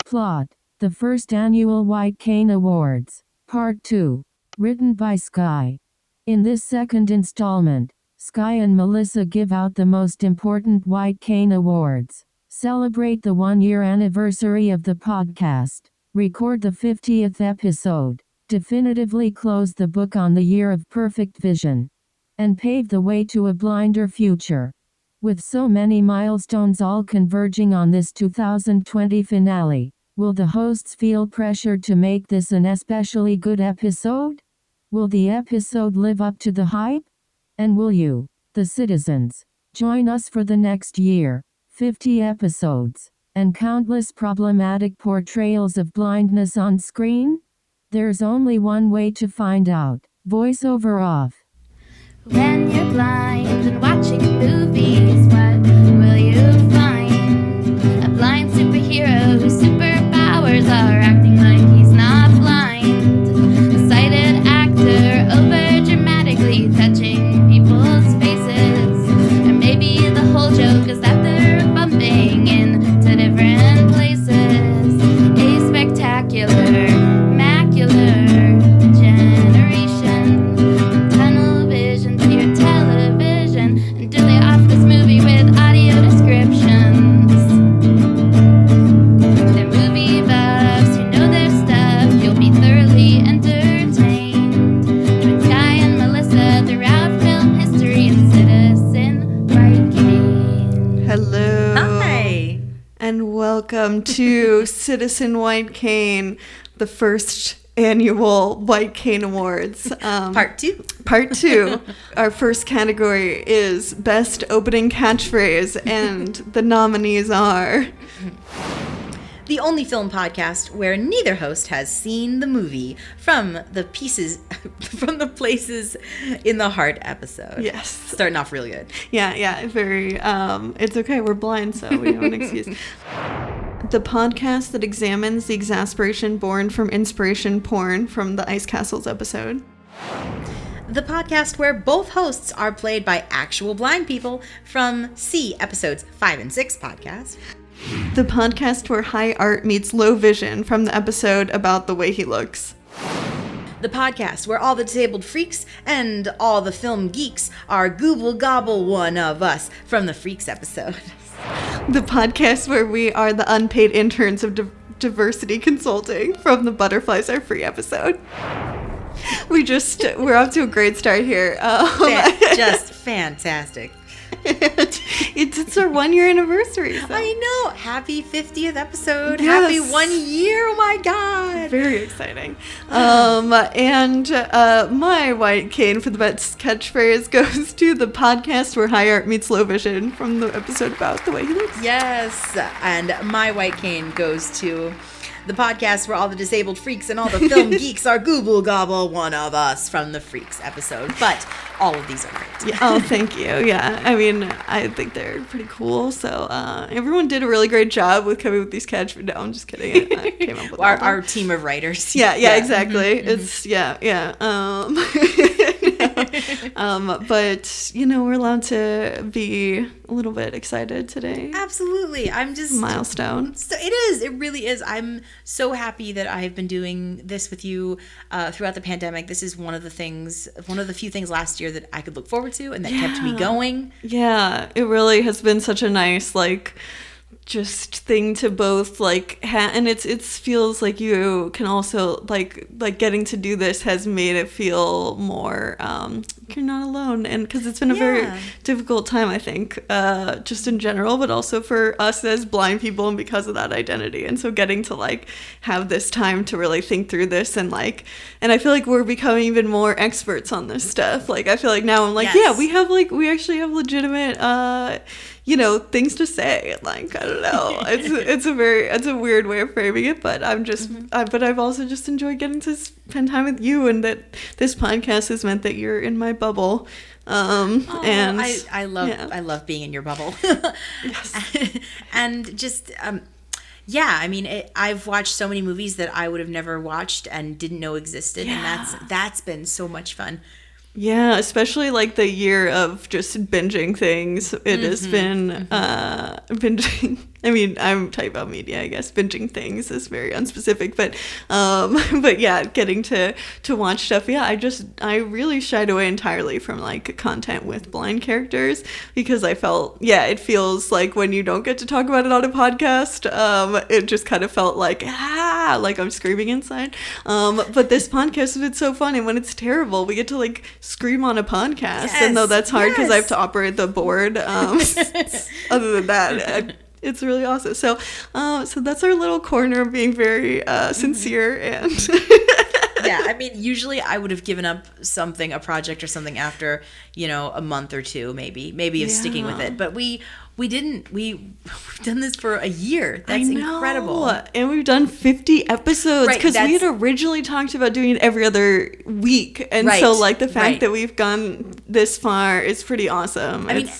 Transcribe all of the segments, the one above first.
Plot: the first annual White Cane Awards, Part 2. Written by Sky. In this second installment, Sky and Melissa give out the most important White Cane Awards, celebrate the 1-year anniversary of the podcast, record the 50th episode, definitively close the book on the year of perfect vision, and pave the way to a blinder future. With so many milestones all converging on this 2020 finale, will the hosts feel pressured to make this an especially good episode? Will the episode live up to the hype? And will you, the citizens, join us for the next year, 50 episodes, and countless problematic portrayals of blindness on screen? There's only one way to find out. Voiceover off. When you're blind and watching movies, what will you find? A blind superhero whose superpowers are acting like he's not blind. A sighted actor over-dramatically touching people's faces. Or maybe the whole joke is that they're bumping into different places. A spectacular, macular generation. Tunnel vision to your television and dilly off this movie with audio descriptions. They're movie buffs who know their stuff. You'll be thoroughly entertained. Join Sky and Melissa throughout film history and Citizen White Cane. Hello. Hi. And welcome to Citizen White Cane, the first annual White Cane Awards. Part 2. Part 2. Our first category is Best Opening Catchphrase, and the nominees are... The only film podcast where neither host has seen the movie from the places in the heart episode. Yes. Starting off really good. Yeah, very, it's okay, we're blind, so we have an excuse. The podcast that examines the exasperation born from inspiration porn from the Ice Castles episode. The podcast where both hosts are played by actual blind people from C episodes 5 and 6 podcast. The podcast where high art meets low vision from the episode about the way he looks. The podcast where all the disabled freaks and all the film geeks are gooble gobble one of us from the Freaks episode. The podcast where we are the unpaid interns of diversity consulting from the Butterflies Are Free episode. We're off to a great start here. Just fantastic. It's our 1-year anniversary. So. I know. Happy 50th episode. Yes. Happy 1 year. Oh my God. Very exciting. And my White Cane for the best catchphrase goes to the podcast where high art meets low vision from the episode about the way he looks. Yes. And my White Cane goes to the podcast where all the disabled freaks and all the film geeks are google gobble one of us from the Freaks episode. But all of these are great. Yeah. Oh, thank you. Yeah. I mean, I think they're pretty cool. So everyone did a really great job with coming with these catchphrases. No, I'm just kidding. I came up with our team of writers. Yeah, exactly. Mm-hmm. It's, yeah. But, we're allowed to be a little bit excited today. Absolutely. I'm just... Milestone. So it is. It really is. I'm so happy that I've been doing this with you throughout the pandemic. This is one of the few things last year that I could look forward to and that kept me going. Yeah, it really has been such a nice, just thing to both and it feels like you can also like getting to do this has made it feel more you're not alone, and because it's been a very difficult time, I think, just in general, but also for us as blind people and because of that identity. And so getting to have this time to really think through this and I feel like we're becoming even more experts on this stuff. I feel like now I'm yes. we actually have legitimate things to say. I don't know. It's a weird way of framing it, but I'm just, but I've also just enjoyed getting to spend time with you, and that this podcast has meant that you're in my bubble. And I love being in your bubble. Yes. And just, I mean, I've watched so many movies that I would have never watched and didn't know existed. Yeah. And that's been so much fun. Yeah, especially the year of just binging things. It has been binging I mean, I'm talking about media, I guess. Binging things is very unspecific, but yeah, getting to watch stuff. Yeah, I really shied away entirely from like content with blind characters because I felt, it feels like when you don't get to talk about it on a podcast, it just kind of felt like I'm screaming inside. But this podcast has been so fun, and when it's terrible, we get to like scream on a podcast, and though that's hard because I have to operate the board. Other than that, it's really awesome. So that's our little corner of being very sincere and. Yeah, I mean, usually I would have given up a project or something after, a month or two, maybe of sticking with it. But we didn't. We've done this for a year. That's incredible. And we've done 50 episodes because we had originally talked about doing it every other week. And so like the fact that we've gone this far is pretty awesome. I mean,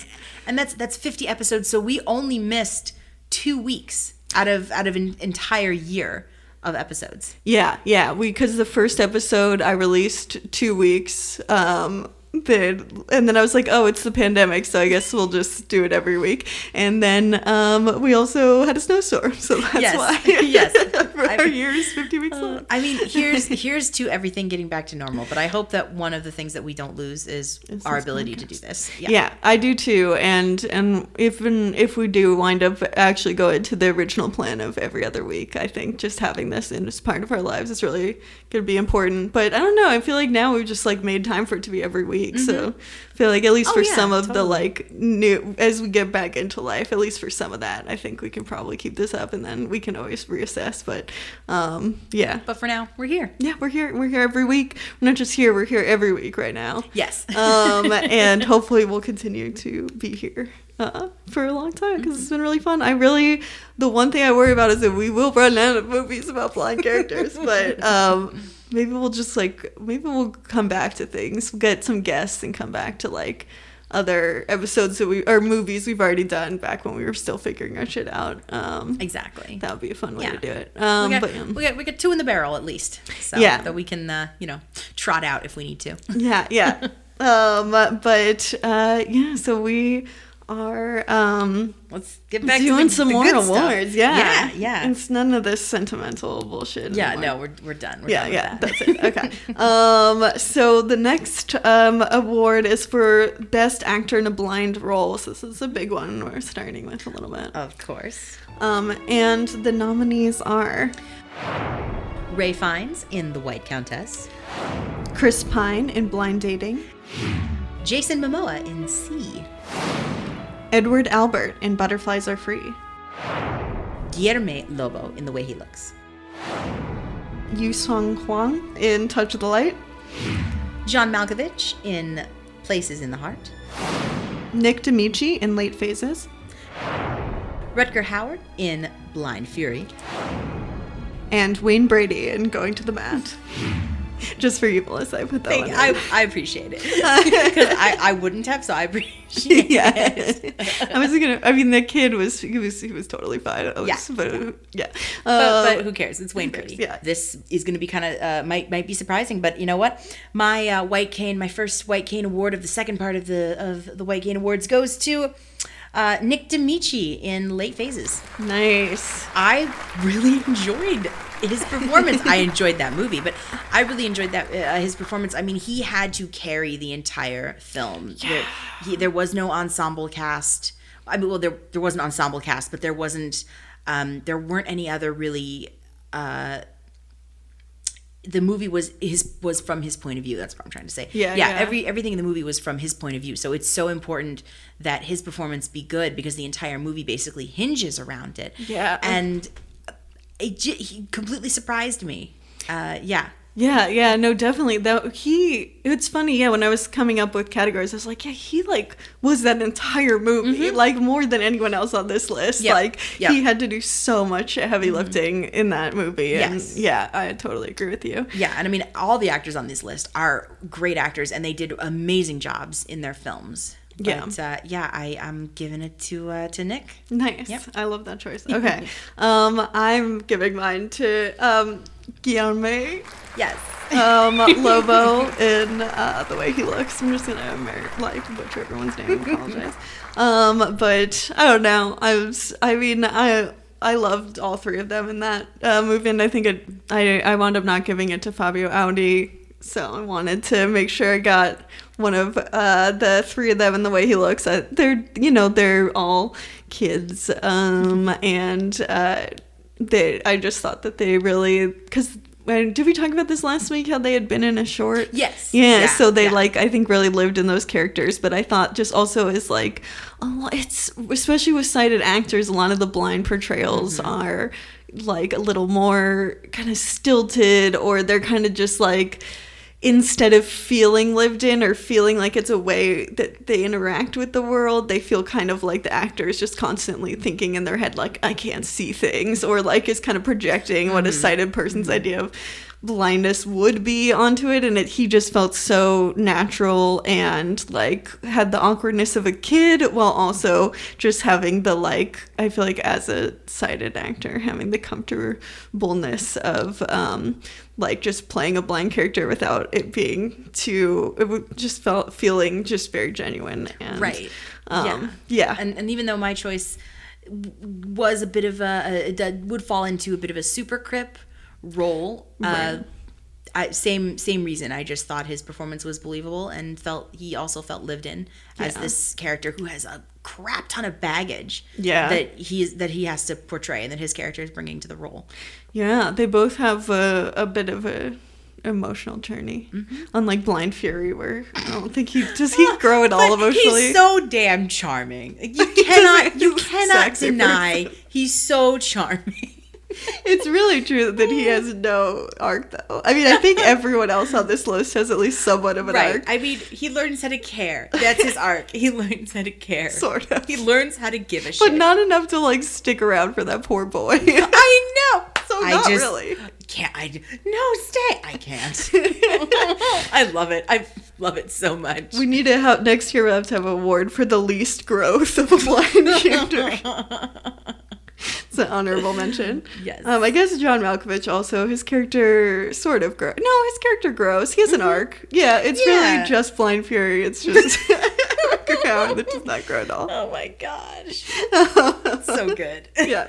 and that's 50 episodes. So we only missed 2 weeks out of an entire year of episodes. Yeah. Because the first episode I released 2 weeks. And then I was like, oh, it's the pandemic, so I guess we'll just do it every week. And then we also had a snowstorm, so that's why. Yes. Our year is 50 weeks long. I mean, here's to everything getting back to normal. But I hope that one of the things that we don't lose is our ability to do this. Yeah, I do too. And if we do wind up actually going to the original plan of every other week, I think just having this in as part of our lives is really going to be important. But I don't know. I feel like now we've just like made time for it to be every week. So I feel like at least for some of the like new, as we get back into life, at least for some of that, I think we can probably keep this up, and then we can always reassess. But But for now, we're here. Yeah, we're here. We're here every week. We're not just here. We're here every week right now. Yes. And hopefully we'll continue to be here for a long time because it's been really fun. The one thing I worry about is that we will run out of movies about blind characters, but maybe we'll come back to things. We'll get some guests and come back to like other episodes or movies we've already done back when we were still figuring our shit out. Exactly. That would be a fun way to do it. We got 2 in the barrel at least, so that we can trot out if we need to. Yeah. So we are let's get back doing to some more awards stuff. Yeah. It's none of this sentimental bullshit anymore. No, we're done. We're done with that. That's it. Okay. So the next award is for best actor in a blind role. So this is a big one we're starting with a little bit, of course. And the nominees are Ralph Fiennes in The White Countess, Chris Pine in Blind Dating, Jason Momoa in C, Edward Albert in Butterflies Are Free, Guillermo Lobo in The Way He Looks, Yu Song Huang in Touch of the Light, John Malkovich in Places in the Heart, Nick D'Amici in Late Phases, Rutger Hauer in Blind Fury, and Wayne Brady in Going to the Mat. Just for you, Melissa, I put that one in. I appreciate it. Because I wouldn't have, so I appreciate it. The kid was totally fine. But who cares? It's Wayne Brady. Yeah. This is going to be kind of, might be surprising, but you know what? My first White Cane Award of the second part of the White Cane Awards goes to Nick D'Amici in Late Phases. Nice. I really enjoyed his performance. I enjoyed that movie, but I really enjoyed his performance. I mean, he had to carry the entire film. Yeah. There was no ensemble cast. I mean, well, there was an ensemble cast, but there wasn't. There weren't any other really. The movie was from his point of view. That's what I'm trying to say. Yeah. Everything in the movie was from his point of view. So it's so important that his performance be good because the entire movie basically hinges around it. Yeah. And he completely surprised me. Yeah, no, definitely. It's funny, when I was coming up with categories, I was like, he was that entire movie, more than anyone else on this list. Yep. He had to do so much heavy lifting in that movie. And I totally agree with you. Yeah, and I mean, all the actors on this list are great actors, and they did amazing jobs in their films. But, I'm giving it to Nick. Nice. Yep. I love that choice. Okay. I'm giving mine to Guillermo. Yes. Lobo in The Way He Looks. I'm just gonna butcher everyone's name and apologize. But I don't know. I loved all three of them in that movie, and I think I wound up not giving it to Fabio Audi, so I wanted to make sure I got one of the three of them in The Way He Looks. They're all kids, and I just thought that they really, because did we talk about this last week, how they had been in a short? Yes. Yeah, so they I think really lived in those characters, but I thought just also is it's, especially with sighted actors, a lot of the blind portrayals are a little more kind of stilted, or they're kind of just instead of feeling lived in or feeling like it's a way that they interact with the world, they feel kind of like the actor is just constantly thinking in their head, I can't see things, or is kind of projecting what a sighted person's idea of blindness would be onto it. And he just felt so natural and had the awkwardness of a kid, while also just having the I feel like as a sighted actor, having the comfortableness of just playing a blind character without it being feeling just very genuine. And, right. Yeah. And even though my choice was a bit of would fall into a bit of a super crip role, right. Same reason. I just thought his performance was believable, and he also felt lived in as this character who has a crap ton of baggage that he has to portray, and that his character is bringing to the role. Yeah, they both have a bit of a emotional journey, unlike Blind Fury, where I don't think he grow at all emotionally. He's so damn charming. You cannot deny he's so charming. It's really true that he has no arc, though. I mean, I think everyone else on this list has at least somewhat of an arc. I mean, he learns how to care. That's his arc. He learns how to care. Sort of. He learns how to give a shit. But not enough to, stick around for that poor boy. I know. So not really. Stay. I can't. I love it. I love it so much. We need to have, next year we'll have to have an award for the least growth of a blind character. It's an honorable mention. Yes. I guess John Malkovich also, his character sort of grows. No, his character grows. He has an arc. Yeah, it's really just Blind Fury. It's just that does not grow at all. Oh my gosh. So good. Yeah.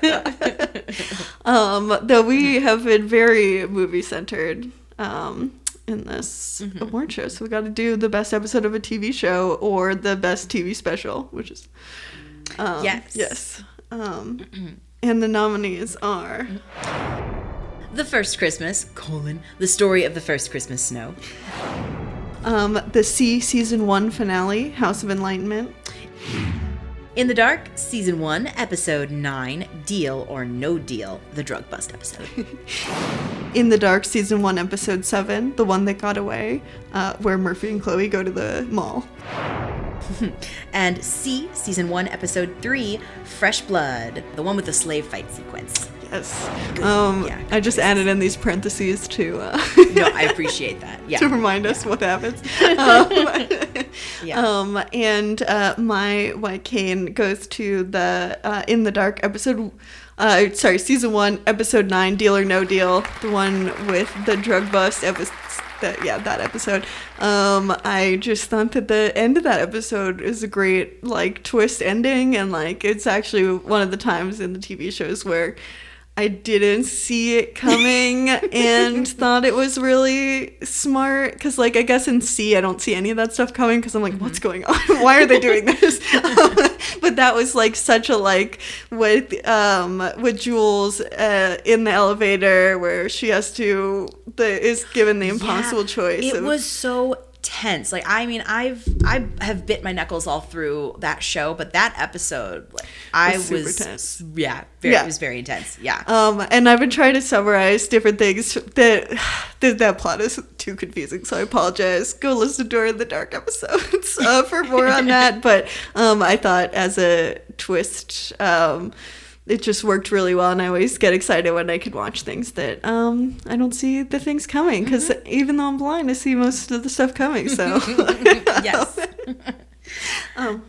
Though we have been very movie centered in this award show. So we got to do the best episode of a TV show or the best TV special, which is yes. And the nominees are The First Christmas, the story of the first Christmas snow. The C Season 1 finale, House of Enlightenment. In the Dark, Season 1, Episode 9, Deal or No Deal, the drug bust episode. In the Dark, Season 1, Episode 7, The One That Got Away, where Murphy and Chloe go to the mall. And C, Season 1, Episode 3, Fresh Blood, the one with the slave fight sequence. Yes. I just added in these parentheses to... No, I appreciate that. Yeah. To remind us what happens. And my white cane goes to the In the Dark episode... Season 1, Episode 9, Deal or No Deal, the one with the drug bust episode. That episode. I just thought that the end of that episode is a great twist ending, and it's actually one of the times in the TV shows where I didn't see it coming and thought it was really smart, because I guess in C I don't see any of that stuff coming, because I'm what's going on? Why are they doing this? But that was such a with Jules in the elevator where she has to is given the impossible choice. It was so tense. I have bit my knuckles all through that show, but that episode it was tense. It was very intense. And I've been trying to summarize different things that plot is too confusing, so I apologize. Go listen to our In the Dark episodes for more on that. But I thought as a twist, it just worked really well, and I always get excited when I can watch things that I don't see the things coming, because even though I'm blind, I see most of the stuff coming. So yes.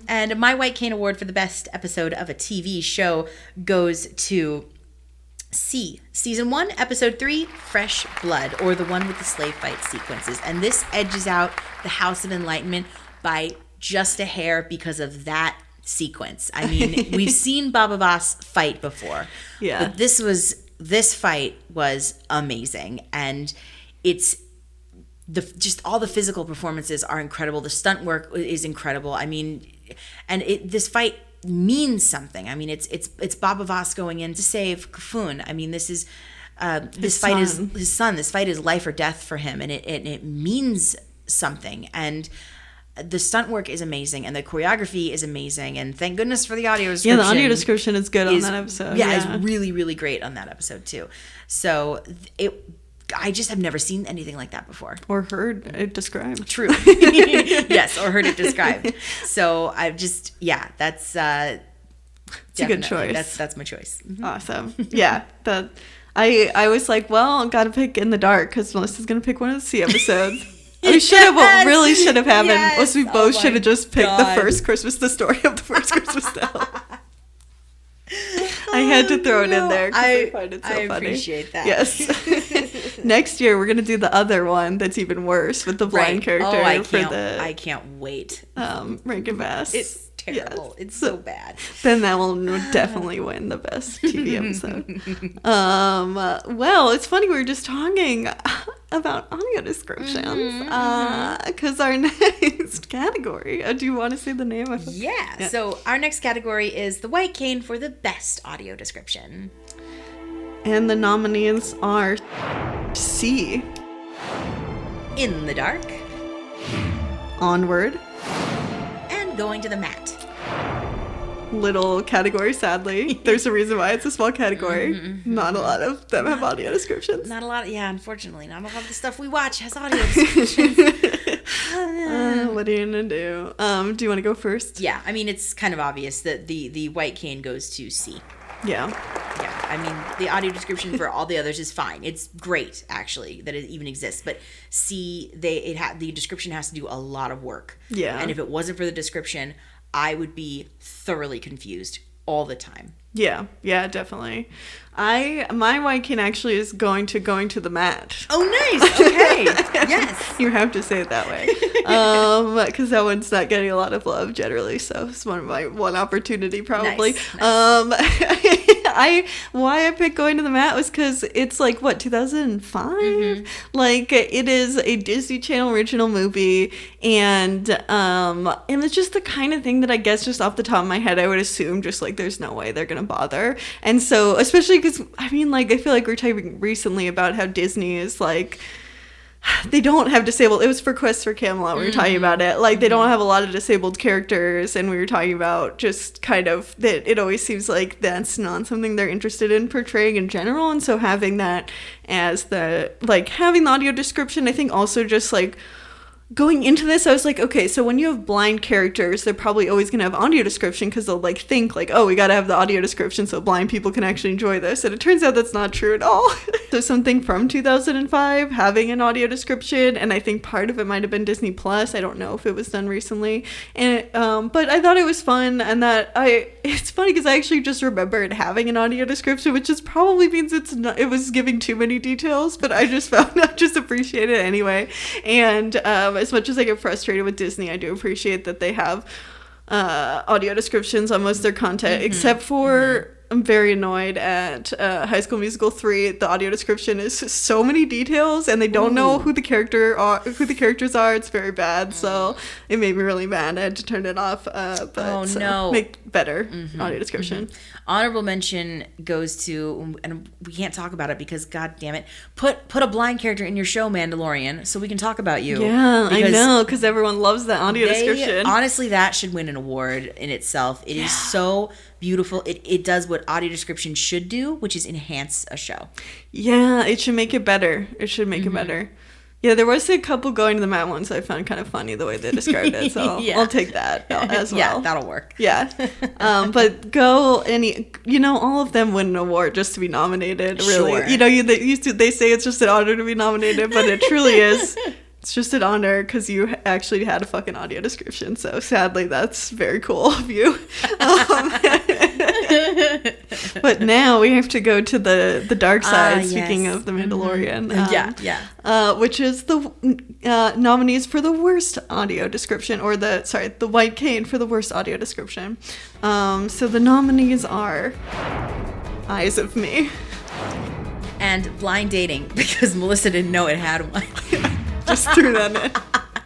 And my White Cane Award for the best episode of a TV show goes to C, Season 1, Episode 3, Fresh Blood, or the one with the slave fight sequences. And this edges out The House of Enlightenment by just a hair because of that sequence. I mean, we've seen Baba Voss fight before. Yeah. But this fight was amazing. And it's just all the physical performances are incredible. The stunt work is incredible. I mean, and this fight means something. I mean, it's Baba Voss going in to save Kafun. I mean, this is this fight is his son. This fight is life or death for him, and it means something. And the stunt work is amazing, and the choreography is amazing, and thank goodness for the audio description. Yeah, the audio description is good on that episode. Yeah, it's really, really great on that episode too. So I just have never seen anything like that before. Or heard it described. True. Yes, or heard it described. So I've just, that's it's a good choice. That's my choice. Mm-hmm. Awesome. Yeah. I was like, well, gotta pick In the Dark because Melissa's gonna pick one of the C episodes. We what really should have happened was we both should have just picked the story of the first Christmas Tale. I had to throw it in there because I find it so funny. I appreciate that. Yes. Next year we're gonna do the other one that's even worse with the blind character. I can't wait. Rankin Bass. It's terrible. It's so bad. Then that will definitely win the best TV episode. Well, it's funny we were just talking about audio descriptions because our next category. Do you want to say the name of it? Yeah. So our next category is the White Cane for the best audio description. And the nominees are C, In the Dark, Onward, and Going to the Mat. Little category, sadly. There's a reason why it's a small category. Not a lot of them have audio descriptions. Not a lot. Unfortunately. Not a lot of the stuff we watch has audio descriptions. What are you gonna do? Do you want to go first? Yeah, I mean, it's kind of obvious that the White Cane goes to C. Yeah, I mean, the audio description for all the others is fine. It's great, actually, that it even exists. But C, the description has to do a lot of work. Yeah. And if it wasn't for the description, I would be thoroughly confused all the time. Yeah, definitely. My White Cane actually is going to the mat. Oh, nice. Okay. Yes. You have to say it that way. Because that one's not getting a lot of love generally, so it's one opportunity probably. Nice. Why I picked Going to the Mat was because it's 2005? Mm-hmm. It is a Disney Channel original movie, and it's just the kind of thing that I guess just off the top of my head I would assume just there's no way they're gonna bother. And so especially because I feel like we were talking recently about how Disney is they don't have disabled. It was for Quest for Camelot. We were talking about it. They don't have a lot of disabled characters, and we were talking about just kind of that it always seems like that's not something they're interested in portraying in general. And so having that as having the audio description, I think also just going into this, I was like, okay, so when you have blind characters, they're probably always going to have audio description because they'll think oh, we got to have the audio description so blind people can actually enjoy this. And it turns out that's not true at all. So something from 2005 having an audio description, and I think part of it might have been Disney Plus. I don't know if it was done recently. And but I thought it was fun, and it's funny because I actually just remembered having an audio description, which just probably means it was giving too many details, but I just appreciate it anyway. And as much as I get frustrated with Disney, I do appreciate that they have audio descriptions on most of their content, except for I'm very annoyed at High School Musical 3. The audio description is so many details, and they don't know who the characters are. It's very bad, so it made me really mad. I had to turn it off. Make better audio description. Honorable mention goes to, and we can't talk about it because, god damn it, put a blind character in your show, Mandalorian, so we can talk about you. Yeah, I know, because everyone loves that audio description. Honestly, that should win an award in itself. It is so beautiful. It does what audio description should do, which is enhance a show. Yeah, it should make it better. It should make it better. Yeah, there was a couple Going to the Mat ones I found kind of funny the way they described it, so I'll take that as well. Yeah, that'll work. Yeah. But all of them win an award just to be nominated, really. Sure. They say it's just an honor to be nominated, but it truly is. It's just an honor because you actually had a fucking audio description, so sadly that's very cool of you. But now we have to go to the dark side, speaking of The Mandalorian. Which is the nominees for the worst audio description, or the White Cane for the worst audio description. So the nominees are Eyes of Me. And Blind Dating, because Melissa didn't know it had one. Just threw that in.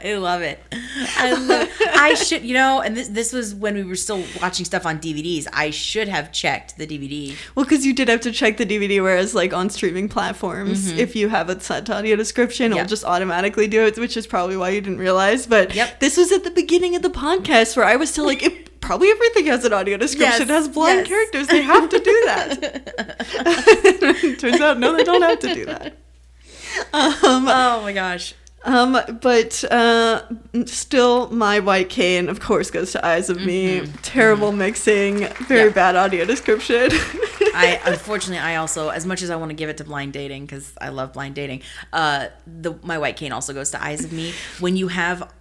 I love it. I should, and this was when we were still watching stuff on DVDs. I should have checked the DVD. Well, because you did have to check the DVD, whereas like on streaming platforms, if you have a set audio description, it'll just automatically do it, which is probably why you didn't realize. But this was at the beginning of the podcast where I was still like, probably everything has an audio description. It has blind characters. They have to do that. Turns out, no, they don't have to do that. Oh my gosh. But still, my White Cane, of course, goes to Eyes of Me. Terrible mixing, very bad audio description. Unfortunately, I also, as much as I want to give it to Blind Dating, because I love Blind Dating, my White Cane also goes to Eyes of Me. When you have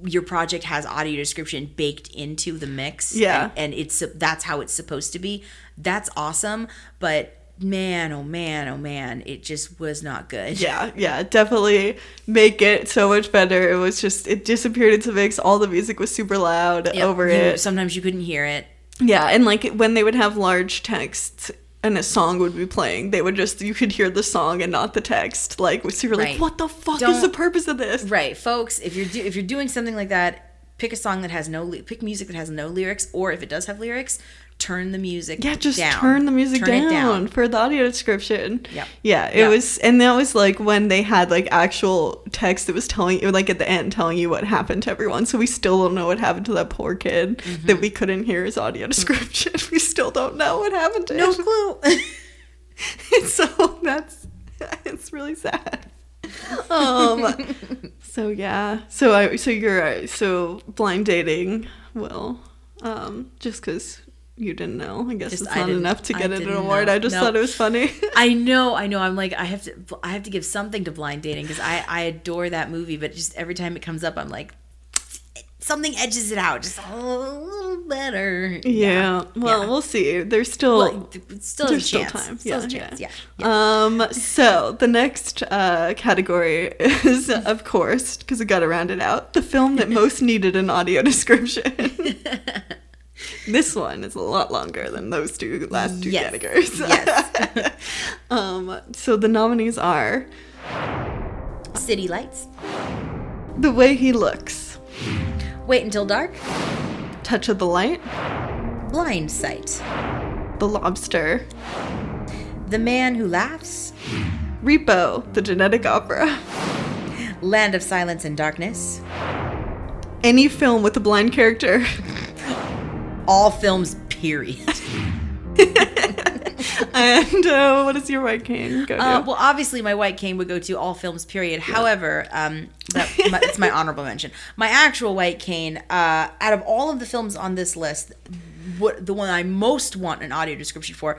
your project has audio description baked into the mix, and that's how it's supposed to be, that's awesome, but man, oh man, it just was not good. Yeah, definitely make it so much better. It was just, it disappeared into mix. All the music was super loud over it. Sometimes you couldn't hear it. Yeah, and like when they would have large text and a song would be playing, they would just, you could hear the song and not the text. Like, so you're like, what the fuck is the purpose of this? Right, folks, if you're doing something like that, pick a song that has pick music that has no lyrics, or if it does have lyrics, turn the music down. Turn the music down for the audio description. It was, and that was like when they had like actual text that was telling you, like at the end, telling you what happened to everyone. So we still don't know what happened to that poor kid that we couldn't hear his audio description. We still don't know what happened to him. No clue. So it's really sad. So yeah. So Blind Dating. Well, just because you didn't know, I guess it's not enough to get an award. I just thought it was funny. I know. I'm like, I have to give something to Blind Dating, because I adore that movie, but just every time it comes up, I'm like, something edges it out just a little better. We'll see. There's still still time. So the next category is, of course, because we got to round it out, the film that most needed an audio description. This one is a lot longer than those last two categories. Yes. So the nominees are City Lights, The Way He Looks, Wait Until Dark, Touch of the Light, Blind Sight, The Lobster, The Man Who Laughs, Repo, The Genetic Opera, Land of Silence and Darkness, any film with a blind character. All films, period. And what is your White Cane go to? Well, obviously my White Cane would go to all films, period. Yeah. However, it's my honorable mention. My actual White Cane, out of all of the films on this list, the one I most want an audio description for,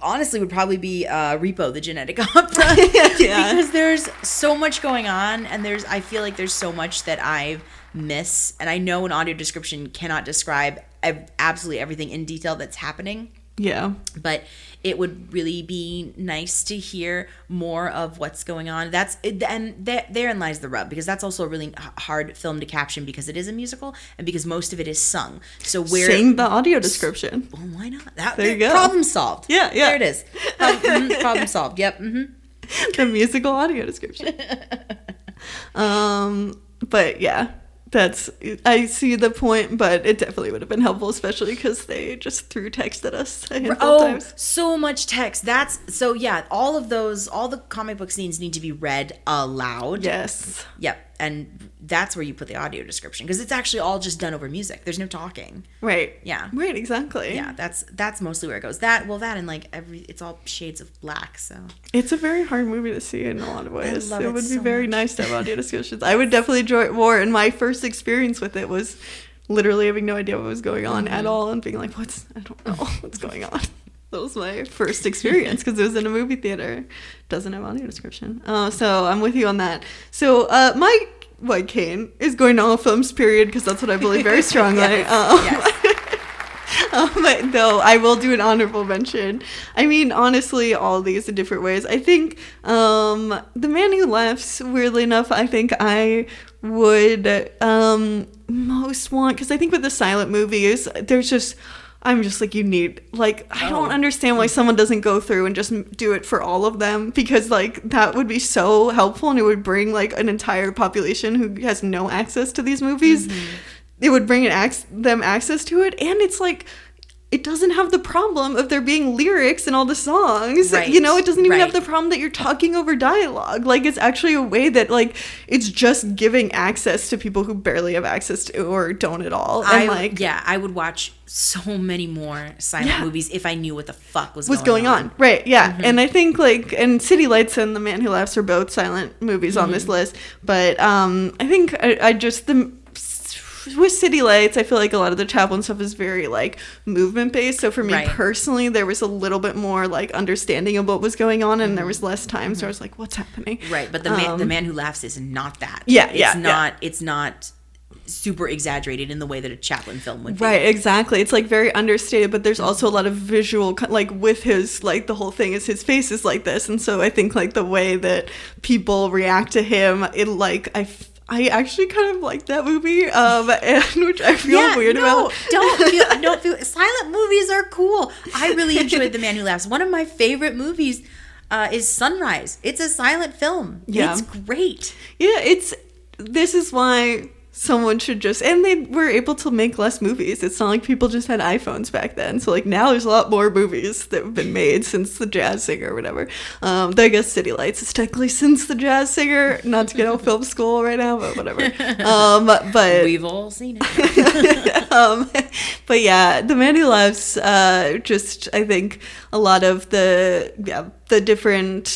honestly, would probably be Repo, the Genetic Opera. Because there's so much going on, and I feel like there's so much that I miss, and I know an audio description cannot describe absolutely everything in detail that's happening. Yeah. But it would really be nice to hear more of what's going on. Therein lies the rub, because that's also a really hard film to caption, because it is a musical and because most of it is sung. So sing the audio description. Well, why not? There you go. Problem solved. Yeah. There it is. Problem solved. Yep. Mm-hmm. The musical audio description. But yeah. I see the point, but it definitely would have been helpful, especially because they just threw text at us a handful of times. So much text. All the comic book scenes need to be read aloud. Yes. Yep. And that's where you put the audio description, because it's actually all just done over music. There's no talking. Right. Yeah. Right, exactly. Yeah, that's mostly where it goes. That and like it's all shades of black, so. It's a very hard movie to see in a lot of ways. It would be very nice to have audio descriptions. I would definitely enjoy it more, and my first experience with it was literally having no idea what was going on at all, and being like, I don't know what's going on. That was my first experience, because it was in a movie theater. Doesn't have audio description. So I'm with you on that. So my White Cane is going to all films, period, because that's what I believe very strongly. Yes. Though I will do an honorable mention. I mean, honestly, all these in different ways. I think The Man Who Laughs, weirdly enough, I think I would most want, because I think with the silent movies, I'm just like, you need, like, I don't understand why someone doesn't go through and just do it for all of them, because, like, that would be so helpful, and it would bring, like, an entire population who has no access to these movies. It would bring them access to it, and it's like, it doesn't have the problem of there being lyrics in all the songs. Right. You know, it doesn't even have the problem that you're talking over dialogue. Like, it's actually a way that, like, it's just giving access to people who barely have access to or don't at all. And I would watch so many more silent movies if I knew what the fuck was going on. Right, yeah. And I think, like, and City Lights and The Man Who Laughs are both silent movies on this list. But I think I just... with City Lights, I feel like a lot of the Chaplin stuff is very, like, movement based. So for me personally, there was a little bit more, like, understanding of what was going on, and there was less times where I was like, what's happening? Right, but the man Who Laughs is not that. It's not super exaggerated in the way that a Chaplin film would be. Right, exactly. It's, like, very understated, but there's also a lot of visual, like, with his, like, the whole thing is his face is like this, and so I think, like, the way that people react to him, it, like, I actually kind of like that movie, and which I feel weird about. Don't feel. Silent movies are cool. I really enjoyed The Man Who Laughs. One of my favorite movies is Sunrise. It's a silent film. Yeah. It's great. Yeah, this is why someone should just, and they were able to make less movies. It's not like people just had iPhones back then. So, like, now there's a lot more movies that have been made since The Jazz Singer or whatever. Though I guess City Lights is technically since The Jazz Singer. Not to get out film school right now, but whatever. But we've all seen it. But yeah, The Man Who Laughs, just, I think a lot of the different...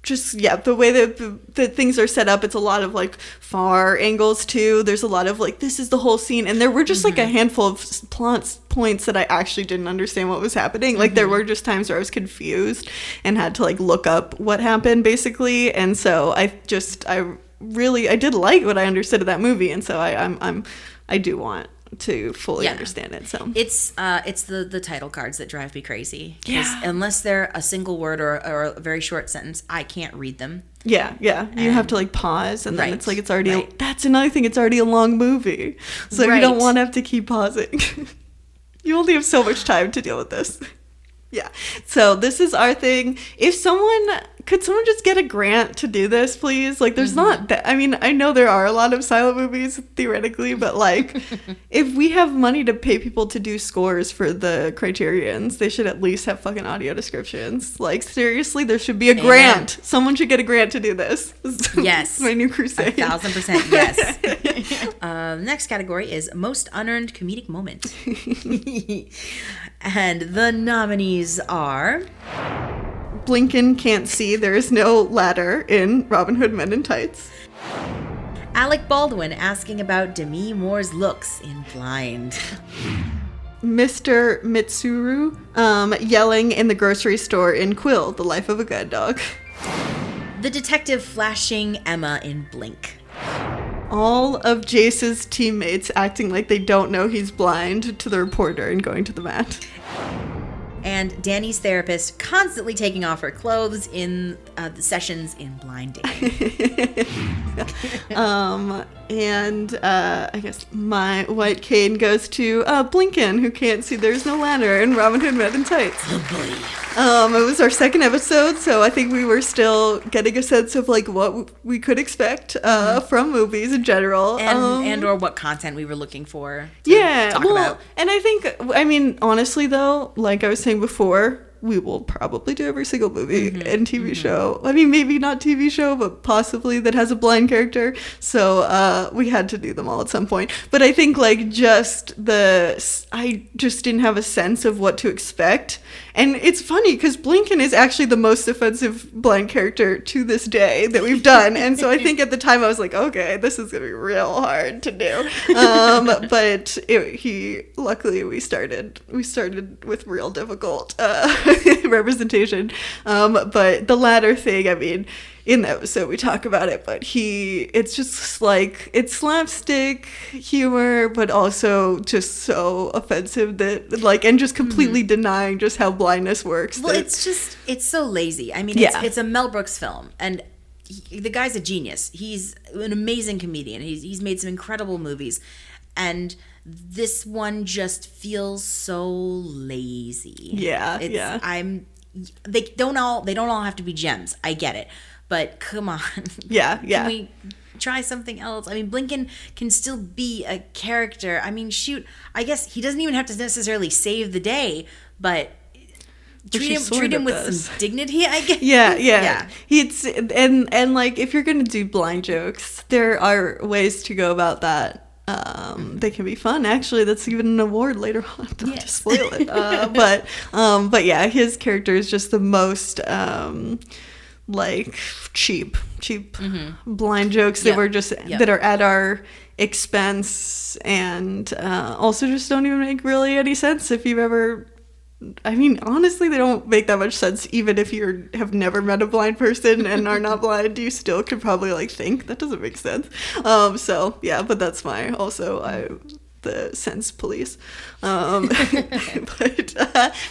the way that things are set up, it's a lot of, like, far angles too. There's a lot of, like, this is the whole scene, and there were just like a handful of points that I actually didn't understand what was happening. Like, there were just times where I was confused and had to, like, look up what happened, basically. And so I did like what I understood of that movie, and so I do want to fully understand it. So it's the title cards that drive me crazy. Unless they're a single word or a very short sentence, I can't read them. You have to, like, pause, and then it's like it's already that's another thing, it's already a long movie, so you don't want to have to keep pausing. You only have so much time to deal with this. So this is our thing. Could someone just get a grant to do this, please? Like, there's not that, I mean, I know there are a lot of silent movies theoretically, but, like, if we have money to pay people to do scores for the Criterions, they should at least have fucking audio descriptions. Like, seriously, there should be a grant. Someone should get a grant to do this. Yes. My new crusade. 1,000% yes. Next category is most unearned comedic moment. And the nominees are... Blinken can't see there is no ladder in Robin Hood Men in Tights. Alec Baldwin asking about Demi Moore's looks in Blind. Mr. Mitsuru yelling in the grocery store in Quill, The Life of a Guide Dog. The detective flashing Emma in Blink. All of Jace's teammates acting like they don't know he's blind to the reporter and going to the mat. And Danny's therapist constantly taking off her clothes in the sessions in Blind Dating. And I guess my white cane goes to Blinken, who can't see there's no ladder in Robin Hood Men in Tights. Oh boy. It was our second episode, so I think we were still getting a sense of, like, what we could expect from movies in general. And or what content we were looking for to talk about. And I think, I mean, honestly, though, like I was saying before, we will probably do every single movie and TV show. I mean, maybe not TV show, but possibly that has a blind character. So we had to do them all at some point. But I think, like, I just didn't have a sense of what to expect. And it's funny because Blinken is actually the most offensive blind character to this day that we've done. And so I think at the time I was like, okay, this is going to be real hard to do. But luckily we started with real difficult representation. But the latter thing, I mean, in the episode we talk about it, but it's just like, it's slapstick humor, but also just so offensive that, like, and just completely denying just how blindness works. Well, it's so lazy. I mean, it's a Mel Brooks film, and the guy's a genius. He's an amazing comedian. He's made some incredible movies, and this one just feels so lazy. They don't all have to be gems. I get it. But come on. Yeah. Can we try something else? I mean, Blinken can still be a character. I mean, shoot, I guess he doesn't even have to necessarily save the day, but treat him with some dignity, I guess. Yeah. It's and like, if you're gonna do blind jokes, there are ways to go about that. They can be fun. Actually, that's even an award later on. Not to spoil it. But yeah, his character is just the most like cheap blind jokes that were just that are at our expense, and also just don't even make really any sense if you've ever. I mean, honestly, they don't make that much sense. Even if you have never met a blind person and are not blind, you still could probably like think that doesn't make sense. So yeah, but that's the sense police. But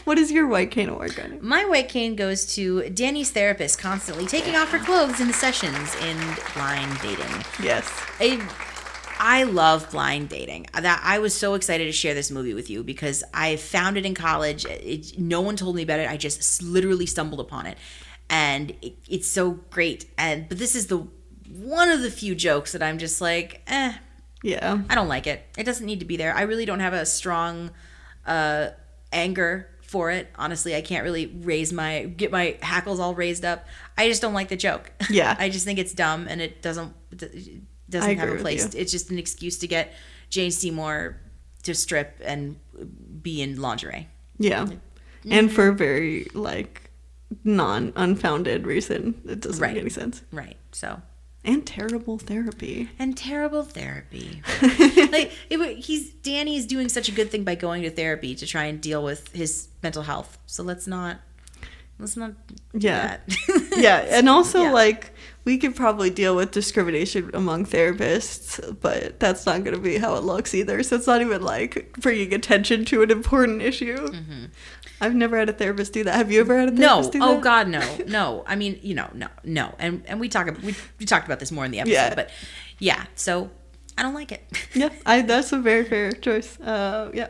what is your White Cane Award, Granny? My White Cane goes to Danny's therapist constantly taking off her clothes in the sessions in Blind Dating. Yes. I love Blind Dating. That I was so excited to share this movie with you because I found it in college. No one told me about it. I just literally stumbled upon it, and it's so great. But this is one of the few jokes that I'm just like, yeah, I don't like it. It doesn't need to be there. I really don't have a strong anger for it. Honestly, I can't really get my hackles all raised up. I just don't like the joke. Yeah, I just think it's dumb, and it doesn't have a place. It's just an excuse to get Jane Seymour to strip and be in lingerie. Yeah, and for a very like unfounded reason. It doesn't make any sense. Right. So. And terrible therapy. Like Danny's doing such a good thing by going to therapy to try and deal with his mental health. So let's not do that. Yeah, and also like we could probably deal with discrimination among therapists, but that's not going to be how it looks either. So it's not even like bringing attention to an important issue. Mm-hmm. I've never had a therapist do that. Have you ever had a therapist do that? Oh God, no. I mean, no. And we talked about this more in the episode, but yeah. So I don't like it. Yeah, that's a very fair choice. Yeah.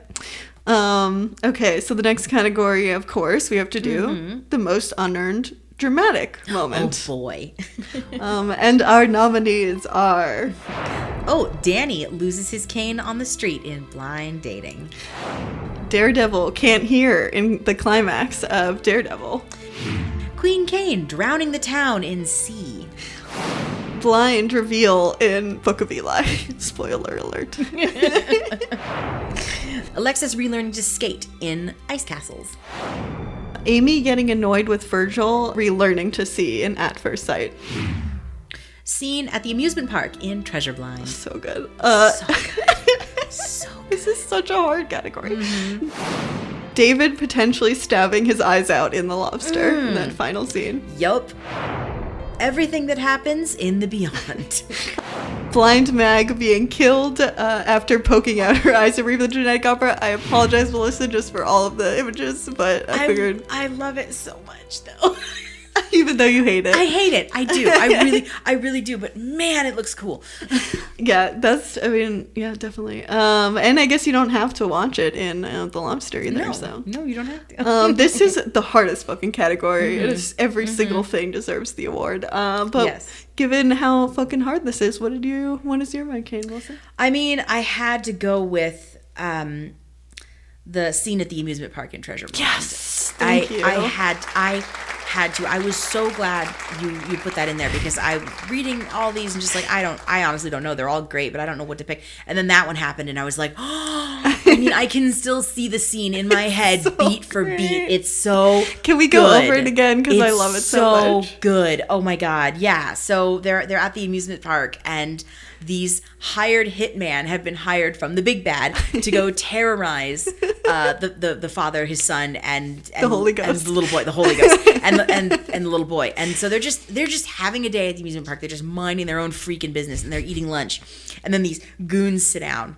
Okay, so the next category, of course, we have to do the most unearned dramatic moment. Oh boy. And our nominees are... Danny loses his cane on the street in Blind Dating. Daredevil can't hear in the climax of Daredevil. Queen Cane drowning the town in sea. Blind reveal in Book of Eli. Spoiler alert. Alexis relearning to skate in Ice Castles. Amy getting annoyed with Virgil relearning to see in At First Sight. Scene at the amusement park in Treasure Blind. So good. So good. So good. This is such a hard category. Mm-hmm. David potentially stabbing his eyes out in The Lobster in that final scene. Yup. Everything that happens in the Beyond. Blind Mag being killed after poking out her eyes to read the genetic opera. I apologize, Melissa, just for all of the images, but I figured... I love it so much, though. Even though you hate it. I hate it. I do. I really do. But man, it looks cool. Yeah, definitely. And I guess you don't have to watch it in The Lobster either. No, you don't have to. This is the hardest fucking category. Mm-hmm. It is every single thing deserves the award. But given how fucking hard this is, what is your White Cane, Melissa? I mean, I had to go with the scene at the amusement park in Treasure Blind. Yes, thank you. I had to. I was so glad you put that in there because I'm reading all these and just like I honestly don't know. They're all great, but I don't know what to pick. And then that one happened and I was like, oh mean, I can still see the scene in my head, so beat for beat. It's so Can we go over it again? Because I love it so much. So good. Oh my God. Yeah. So they're at the amusement park, and these hired hitman have been hired from the big bad to go terrorize the father, his son, and the Holy Ghost, and the little boy, the Holy Ghost, and the little boy. And so they're just having a day at the amusement park. They're just minding their own freaking business, and they're eating lunch. And then these goons sit down.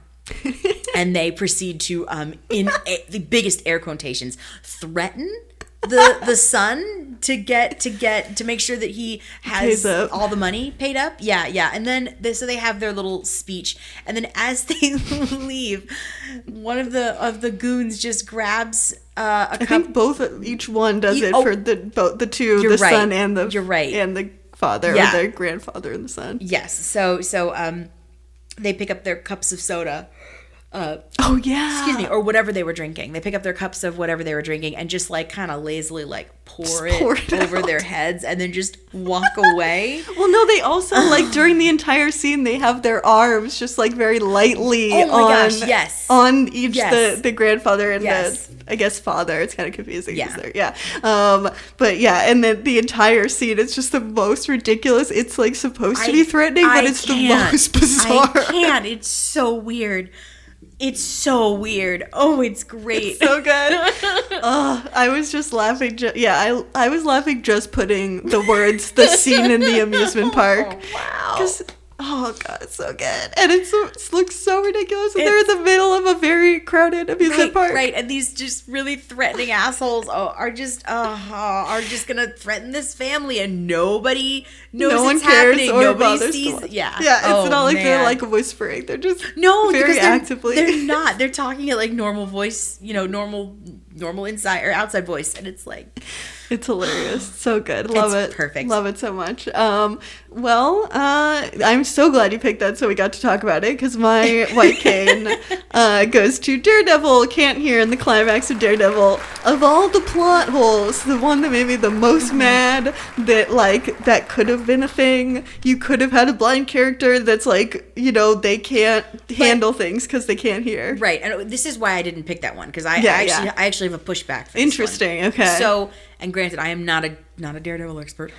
And they proceed to, in the biggest air quotations, threaten the son to make sure that he has all the money paid up. Yeah. And then so they have their little speech, and then as they leave, one of the goons just grabs a cup. I think each one does it for the two, the right. son and the and the father, or the grandfather and the son. Yes. So they pick up their cups of soda. Excuse me, or whatever they were drinking. They pick up their cups of whatever they were drinking and just like kind of lazily like pour it over their heads and then just walk away. Well, no, they also like during the entire scene they have their arms just like very lightly on each the grandfather and the I guess father. It's kind of confusing. But yeah, and then the entire scene, it's just the most ridiculous. It's like supposed to be threatening, but it's the most bizarre. I can't. It's so weird. It's so weird. Oh, it's great. It's so good. I was just laughing. I was laughing just putting the words, the scene in the amusement park. Oh, wow. Oh, God, it's so good. And it looks so ridiculous. And they're in the middle of a very crowded amusement park. Right, and these just really threatening assholes are just going to threaten this family, and nobody knows it's happening. Nobody sees. Yeah, it's not like they're like whispering. They're just very actively. They're not. They're talking at like normal voice, normal inside or outside voice, and it's like... It's hilarious. So good. Love it. Perfect. Love it so much. I'm so glad you picked that so we got to talk about it, because my white cane goes to Daredevil. Can't hear in the climax of Daredevil. Of all the plot holes, the one that made me the most mad, that could have been a thing. You could have had a blind character that's like, they can't handle things because they can't hear. Right. And this is why I didn't pick that one, because I actually have a pushback for this Interesting. one. Okay. So... And granted, I am not a Daredevil expert,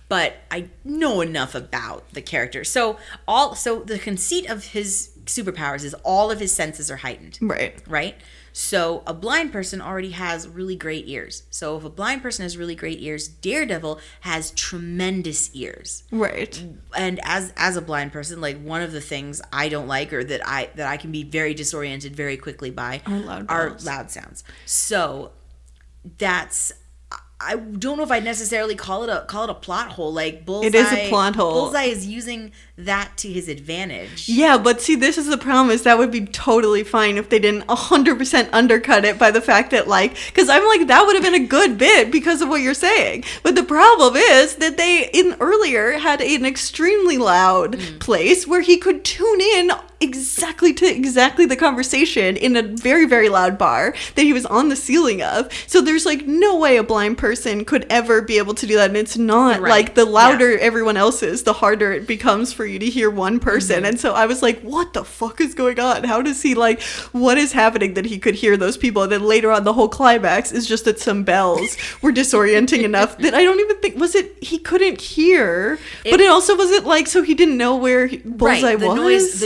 but I know enough about the character. So the conceit of his superpowers is all of his senses are heightened. Right? So a blind person already has really great ears. So if a blind person has really great ears, Daredevil has tremendous ears. Right. And as a blind person, like one of the things I don't like, or that I can be very disoriented very quickly by, are loud sounds. So that's... I don't know if I'd necessarily call it a plot hole. Like Bullseye, it is a plot hole. Bullseye is using that to his advantage. Yeah, but see, this is the problem: is that would be totally fine if they didn't 100% undercut it by the fact that, because I'm like, that would have been a good bit because of what you're saying. But the problem is that they earlier had an extremely loud place where he could tune in exactly the conversation in a very, very loud bar that he was on the ceiling of. So there's no way a blind person could ever be able to do that. And it's not the louder everyone else is, the harder it becomes for you to hear one person. Mm-hmm. And so I was like, what the fuck is going on? How does he what is happening that he could hear those people? And then later on, the whole climax is just that some bells were disorienting enough that I don't even think, he couldn't hear, but it also wasn't so he didn't know where Bullseye was.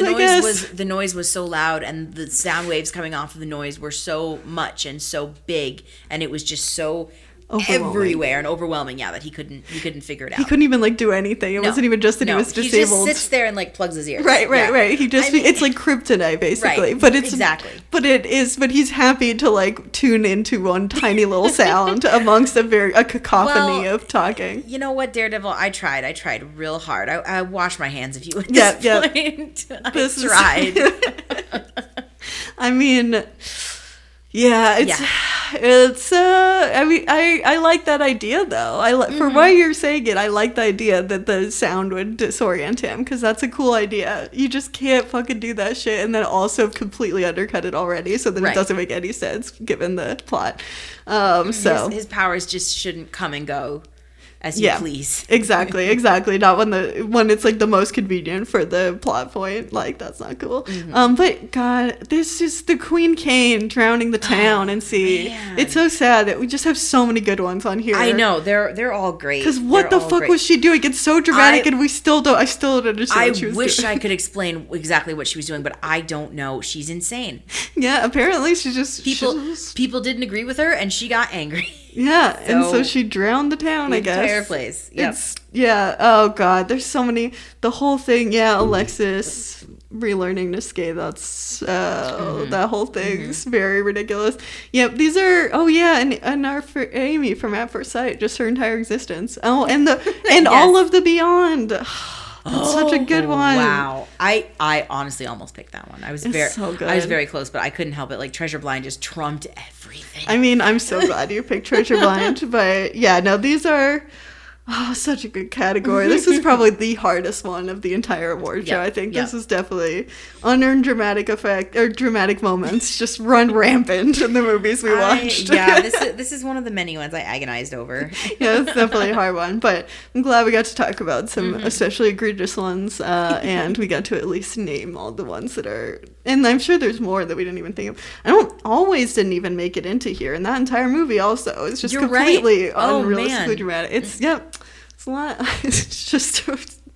The noise was so loud, and the sound waves coming off of the noise were so much and so big, and it was just so everywhere and overwhelming, that he couldn't figure it out. He couldn't even do anything. It wasn't even just that he was disabled. He just sits there and plugs his ears. Right. He just it's like kryptonite basically. Right. But it's exactly. But he's happy to tune into one tiny little sound amongst a cacophony of talking. You know what, Daredevil? I tried real hard. I washed my hands of you at this point. I tried. I mean, it's I mean, I like that idea though. For why you're saying it, I like the idea that the sound would disorient him, because that's a cool idea. You just can't fucking do that shit and then also completely undercut it already, so that it doesn't make any sense given the plot. So his powers just shouldn't come and go as you please. Exactly. Not when it's like the most convenient for the plot point. Like, that's not cool. But God, this is the Queen Cane drowning the town and sea. Man. It's so sad that we just have so many good ones on here. I know, they're all great. Because what the fuck was she doing? It's so dramatic, and I still don't understand what she was doing. I wish I could explain exactly what she was doing, but I don't know. She's insane. Yeah, apparently she just people didn't agree with her, and she got angry. Yeah, and so she drowned the town, I guess. The entire place. Yep. Yeah, oh God, there's so many. The whole thing, Alexis relearning to skate, that's, that whole thing's very ridiculous. Yep, these are, and for Amy from At First Sight, just her entire existence. Oh, and Yes. all of the Beyond. That's such a good one. Wow. I honestly almost picked that one. So good. I was very close, but I couldn't help it. Like, Treasure Blind just trumped everything. I mean, I'm so glad you picked Treasure Blind, but yeah, no, these are such a good category. This is probably the hardest one of the entire award show. I think this is definitely unearned dramatic effect or dramatic moments just run rampant in the movies we watched. This is one of the many ones I agonized over. Yeah, it's definitely a hard one, but I'm glad we got to talk about some especially egregious ones, and we got to at least name all the ones that are, and I'm sure there's more that we didn't even think of. Didn't even make it into here, and that entire movie also is just completely unrealistically dramatic. It's it's a lot. It's just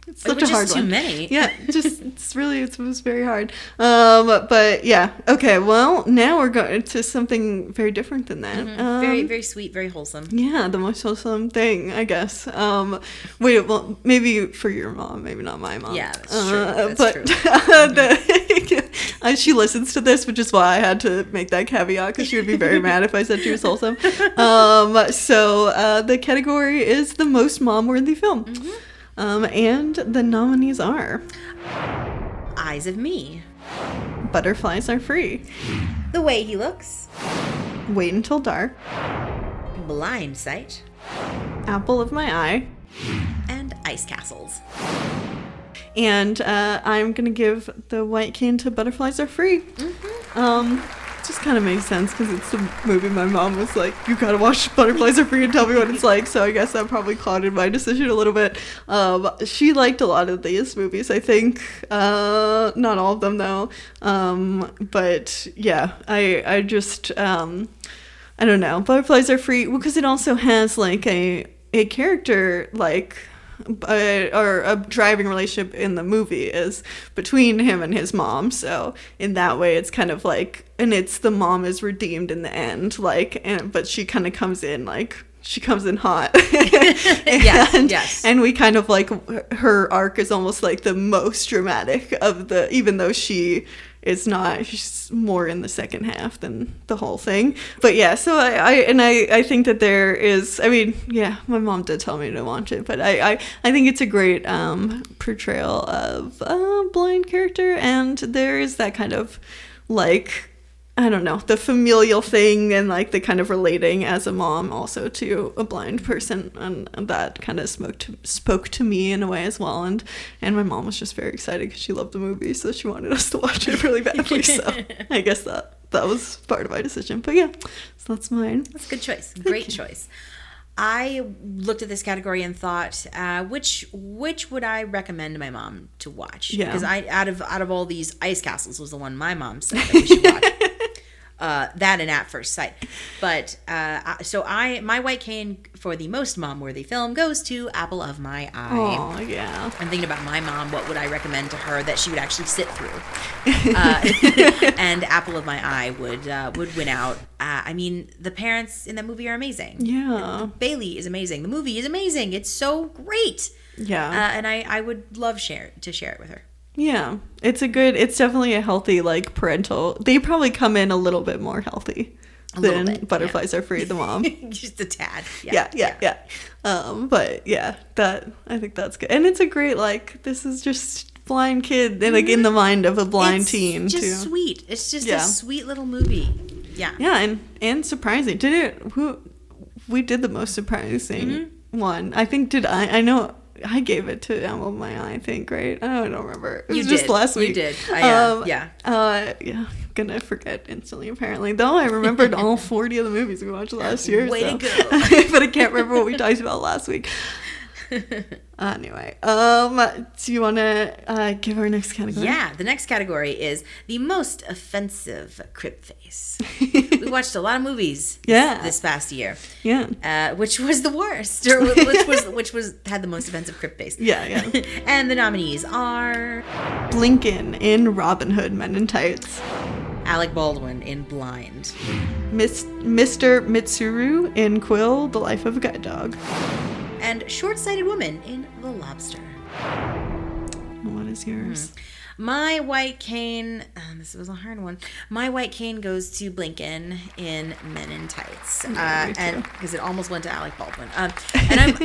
it's such a hard one. Too many. Yeah, it was very hard. But yeah, okay. Well, now we're going to something very different than that. Very, very sweet, very wholesome. Yeah, the most wholesome thing, I guess. Well, maybe for your mom, maybe not my mom. Yeah, that's true. She listens to this, which is why I had to make that caveat, because she would be very mad if I said she was wholesome. So the category is the most mom-worthy film. And the nominees are Eyes of Me, Butterflies Are Free, The Way He Looks, Wait Until Dark, Blind Sight, Apple of My Eye, and Ice Castles. And I'm going to give the White Cane to Butterflies Are Free. It just kind of makes sense because it's the movie my mom was like, you gotta watch Butterflies Are Free and tell me what it's like. So I guess that probably clouded my decision a little bit. She liked a lot of these movies, I think. Not all of them, though. But yeah, I just, I don't know. Butterflies Are Free because it also has like a character like, or a driving relationship in the movie is between him and his mom. So in that way, it's kind of like, and it's the mom is redeemed in the end, like, but she kind of comes in like, she comes in hot. Yes. And we kind of like, her arc is almost like the most dramatic of even though she is not, she's more in the second half than the whole thing. But yeah, so I think that there is, I mean, yeah, my mom did tell me to watch it, but I think it's a great portrayal of a blind character, and there is that kind of like, I don't know, the familial thing and like the kind of relating as a mom also to a blind person, and that kind of spoke to me in a way as well, and my mom was just very excited because she loved the movie, so she wanted us to watch it really badly. So I guess that was part of my decision. But yeah, so that's mine. That's a good choice. Great choice. I looked at this category and thought, which would I recommend my mom to watch? Yeah. Because out of all these, Ice Castles was the one my mom said that we should watch. That and At First Sight. But so my White Cane for the most mom-worthy film goes to Apple of My Eye. Oh, yeah. I'm thinking about my mom. What would I recommend to her that she would actually sit through? And Apple of My Eye would win out. I mean, the parents in that movie are amazing. Yeah. Bailey is amazing. The movie is amazing. It's so great. Yeah. And I would love to share it with her. Yeah, it's definitely a healthy, like, parental, they probably come in a little bit more healthy than Butterflies Are Free, the mom. Just a tad. Yeah. But yeah, I think that's good. And it's a great, like, this is just blind kid, and like in the mind of a blind teen too. It's just sweet. It's just a sweet little movie. Yeah. Yeah, and surprising. We did the most surprising one. I think, I know I gave it to Apple of My Eye, I think, right? I don't remember. It was just last week. You did. Yeah. Yeah. gonna forget instantly, apparently. Though I remembered all 40 of the movies we watched last year. Way to go. But I can't remember what we talked about last week. Anyway, do you want to give our next category? Yeah, the next category is the most offensive crib face. We watched a lot of movies this past year. Yeah. Which was the worst, or which was had the most offensive crib face. Yeah. And the nominees are Blinken in Robin Hood Men in Tights, Alec Baldwin in Blind, Mr. Mitsuru in Quill, The Life of a Guide Dog, and Short-Sighted Woman in The Lobster. What is yours? My white cane, this was a hard one. My white cane goes to Blinken in Men in Tights, and because it almost went to Alec Baldwin. And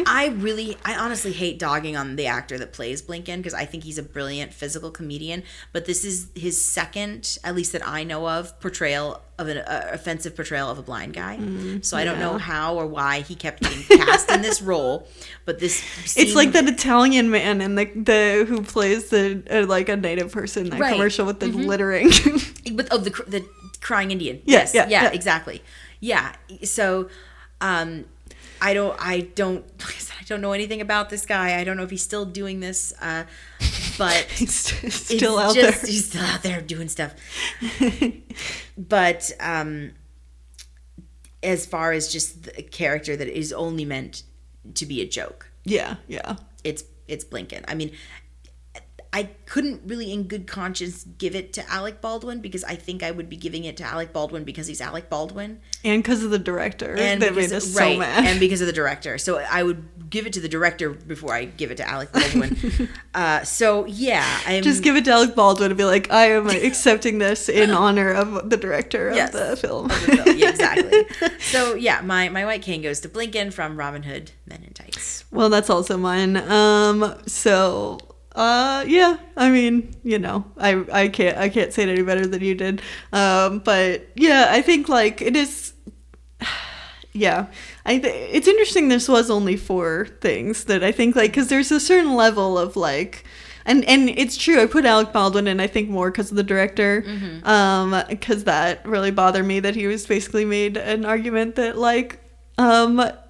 I honestly hate dogging on the actor that plays Blinken because I think he's a brilliant physical comedian. But this is his second, at least that I know of, portrayal of an offensive portrayal of a blind guy. So I don't know how or why he kept getting cast in this role. But this it's like that Italian man in the who plays the like a native person in that commercial with the littering. But the crying Indian. Yeah, yes, exactly. Yeah. So I don't know anything about this guy. I don't know if he's still doing this, but he's still out there. He's still out there doing stuff. But as far as just the character that is only meant to be a joke, yeah, it's Blinken. I mean, I couldn't really in good conscience give it to Alec Baldwin because I think I would be giving it to Alec Baldwin because he's Alec Baldwin. And because of the director. And that made us so mad. And because of the director. So I would give it to the director before I give it to Alec Baldwin. So yeah. Just give it to Alec Baldwin and be like, I am accepting this in honor of the director of the film. Yeah, exactly. So yeah, my white cane goes to Blinken from Robin Hood Men in Tights. Well, that's also mine. Yeah, I mean, you know, I can't say it any better than you did. But yeah, I think like it is. Yeah, it's interesting. This was only 4 things that I think like because there's a certain level of like, and it's true. I put Alec Baldwin in I think more because of the director, because that really bothered me that he was basically made an argument that like,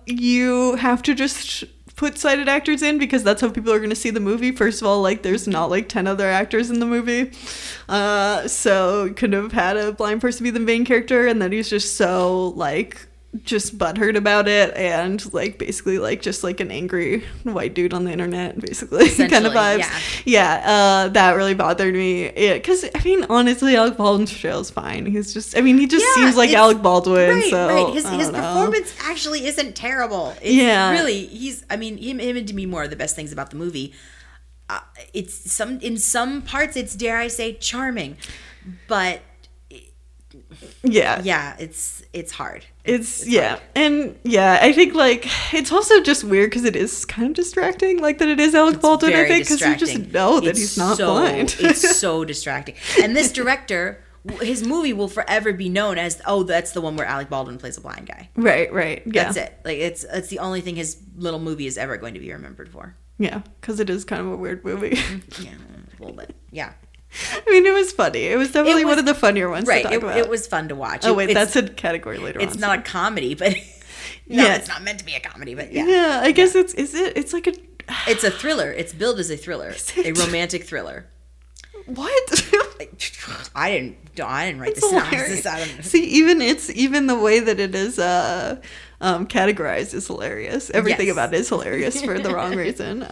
you have to just put sighted actors in because that's how people are going to see the movie. First of all, like there's not like 10 other actors in the movie, so could have had a blind person be the main character, and then he's just so like just butthurt about it and like basically like just like an angry white dude on the internet basically kind of vibes. That really bothered me because I mean honestly Alec Baldwin's portrayal is fine. He's just, I mean, he just seems like Alec Baldwin. Right. His performance actually isn't terrible. It's really, him and Demi Moore are the best things about the movie. In some parts it's, dare I say, charming, but it's hard. It's hard. And I think like it's also just weird because it is kind of distracting, like that it is Alec Baldwin. I think because you just know that he's not blind. It's so distracting. And this director, his movie will forever be known as, that's the one where Alec Baldwin plays a blind guy. Right. Yeah. That's it. Like it's the only thing his little movie is ever going to be remembered for. Yeah, because it is kind of a weird movie. Yeah, a little bit. Yeah. I mean, it was funny. It was definitely one of the funnier ones to talk about. It was fun to watch. Oh, wait, that's a category later on. It's not a comedy, but... it's not meant to be a comedy, but yeah. Yeah, I guess it's like a... It's a thriller. It's billed as a thriller. A romantic thriller. What? I didn't write the synopsis. I don't know. See, even the way that it is categorized is hilarious. Everything about it is hilarious for the wrong reason.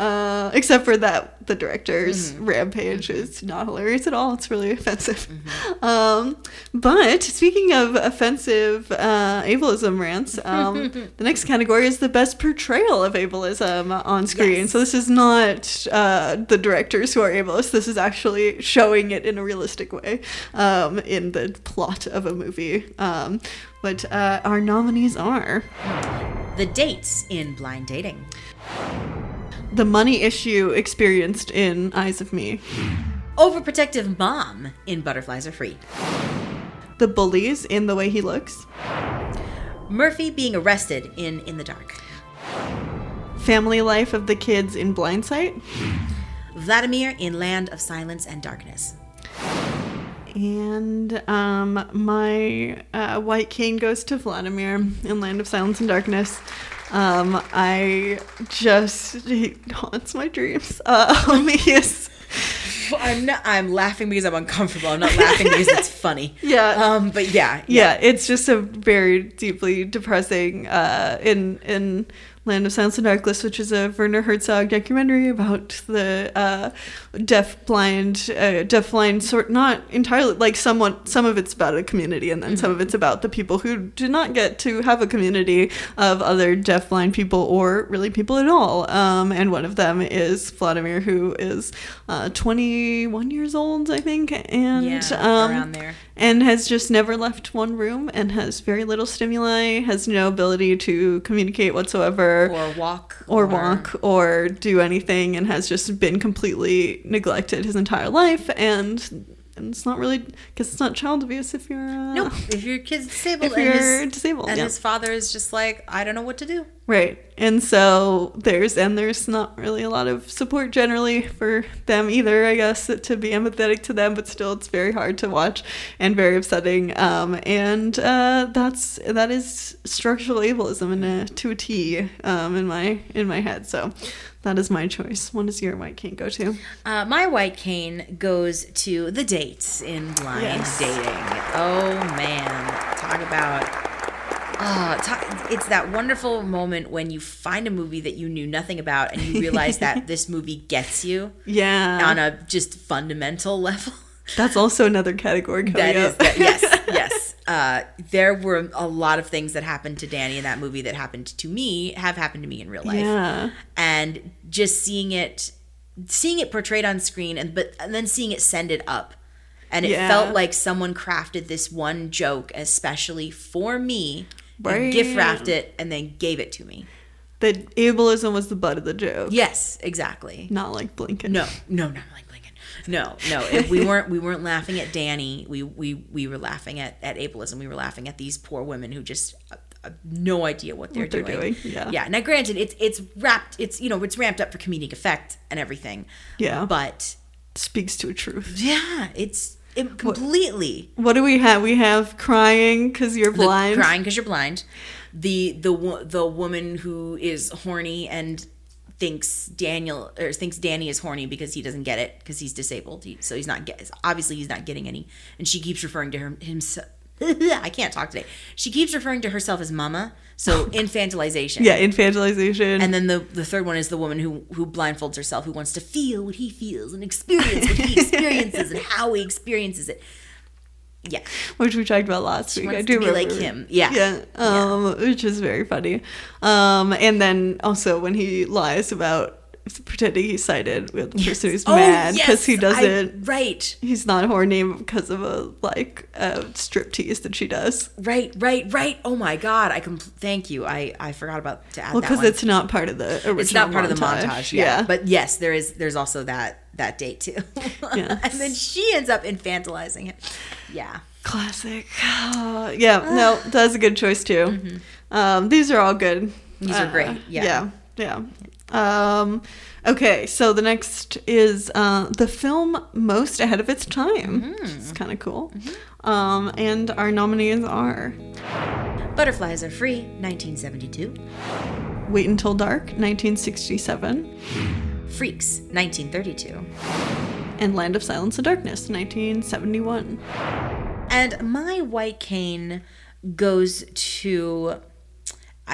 Except for that the director's rampage is not hilarious at all. It's really offensive. But speaking of offensive ableism rants, the next category is the best portrayal of ableism on screen. Yes. So this is not the directors who are ableist. This is actually showing it in a realistic way in the plot of a movie. But our nominees are... The dates in Blind Dating. The money issue experienced in Eyes of Me. Overprotective mom in Butterflies Are Free. The bullies in The Way He Looks. Murphy being arrested in the Dark. Family life of the kids in Blindsight. Vladimir in Land of Silence and Darkness. And my white cane goes to Vladimir in Land of Silence and Darkness. He haunts my dreams. He is. I'm laughing because I'm uncomfortable. I'm not laughing because it's funny. Yeah. But yeah. It's just a very deeply depressing in Land of Silence and Darkness, which is a Werner Herzog documentary about the deaf-blind sort, not entirely, like some of it's about a community, and then some of it's about the people who do not get to have a community of other deaf-blind people or really people at all. And one of them is Vladimir, who is 21 years old, I think, and around there. And has just never left one room and has very little stimuli, has no ability to communicate whatsoever. Or walk or do anything, and has just been completely neglected his entire life. And it's not really, because it's not child abuse if you're... if your kid's disabled. And his father is just like, I don't know what to do. Right. And so there's not really a lot of support generally for them either, I guess, to be empathetic to them, but still it's very hard to watch and very upsetting. That is structural ableism to a T in my head. So that is my choice. What does your white cane go to? My white cane goes to the dates in blind dating. Oh man, talk about... it's that wonderful moment when you find a movie that you knew nothing about and you realize that this movie gets you on a just fundamental level. That's also another category coming up. Yes. There were a lot of things that happened to Danny in that movie that have happened to me in real life. Yeah. And just seeing it portrayed on screen and then seeing it send it up. And it felt like someone crafted this one joke especially for me. Right. Gift wrapped it and then gave it to me. That ableism was the butt of the joke. Yes, exactly. Not like Blinken. No, not like Blinken. No. If we weren't laughing at Danny. We were laughing at ableism. We were laughing at these poor women who just have no idea what they're doing. Yeah. Now, granted, it's ramped up for comedic effect and everything. Yeah. But speaks to a truth. Yeah, it completely. What do we have? We have crying because you're blind. Crying because you're blind. The woman who is horny and thinks Danny is horny because he doesn't get it because he's disabled. So he's not getting any. And she keeps referring to himself. I can't talk today. She keeps referring to herself as mama. So infantilization. Yeah, infantilization. And then the third one is the woman who blindfolds herself, who wants to feel what he feels and experience what he experiences and how he experiences it. Yeah. Which we talked about last week. I do remember. Like him. Yeah. Which is very funny. And then also when he lies about pretending he's sighted with the person who's mad because he doesn't. Right. He's not horny because of a striptease that she does. Right. Oh my God. Thank you. I forgot about to add that one. Well, because it's not part of the original. It's not part of the montage. Yeah. But yes, there's also that date too. Yes. And then she ends up infantilizing him. Yeah. Classic. No, that's a good choice too. Mm-hmm. These are all good. These are great. Yeah. Okay, so the next is the film most ahead of its time. It's kind of cool. And our nominees are Butterflies Are Free, 1972. Wait Until Dark, 1967. Freaks, 1932. And Land of Silence and Darkness, 1971. And my white cane goes to...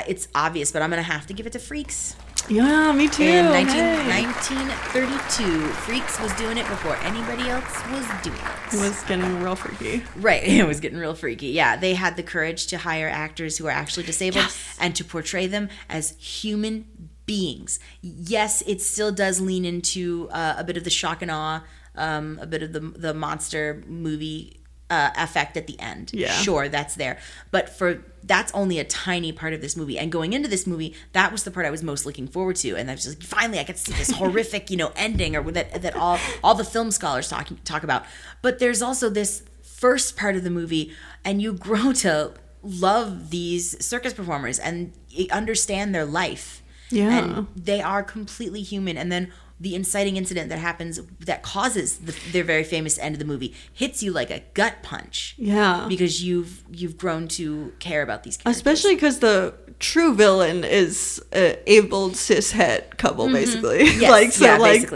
It's obvious, but I'm going to have to give it to Freaks. Yeah, me too. In 1932, Freaks was doing it before anybody else was doing it. It was getting real freaky. Right, it was getting real freaky. Yeah, they had the courage to hire actors who are actually disabled and to portray them as human beings. Yes, it still does lean into a bit of the shock and awe, a bit of the monster movie effect at the end. Yeah. Sure, that's there. But that's only a tiny part of this movie. And going into this movie, that was the part I was most looking forward to. And I was just finally I get to see this horrific, ending or that all the film scholars talk about. But there's also this first part of the movie, and you grow to love these circus performers and understand their life. Yeah. And they are completely human. And then the inciting incident that happens that causes their very famous end of the movie hits you like a gut punch. Yeah. Because you've grown to care about these characters. Especially because the true villain is abled cishet couple, basically. Yes.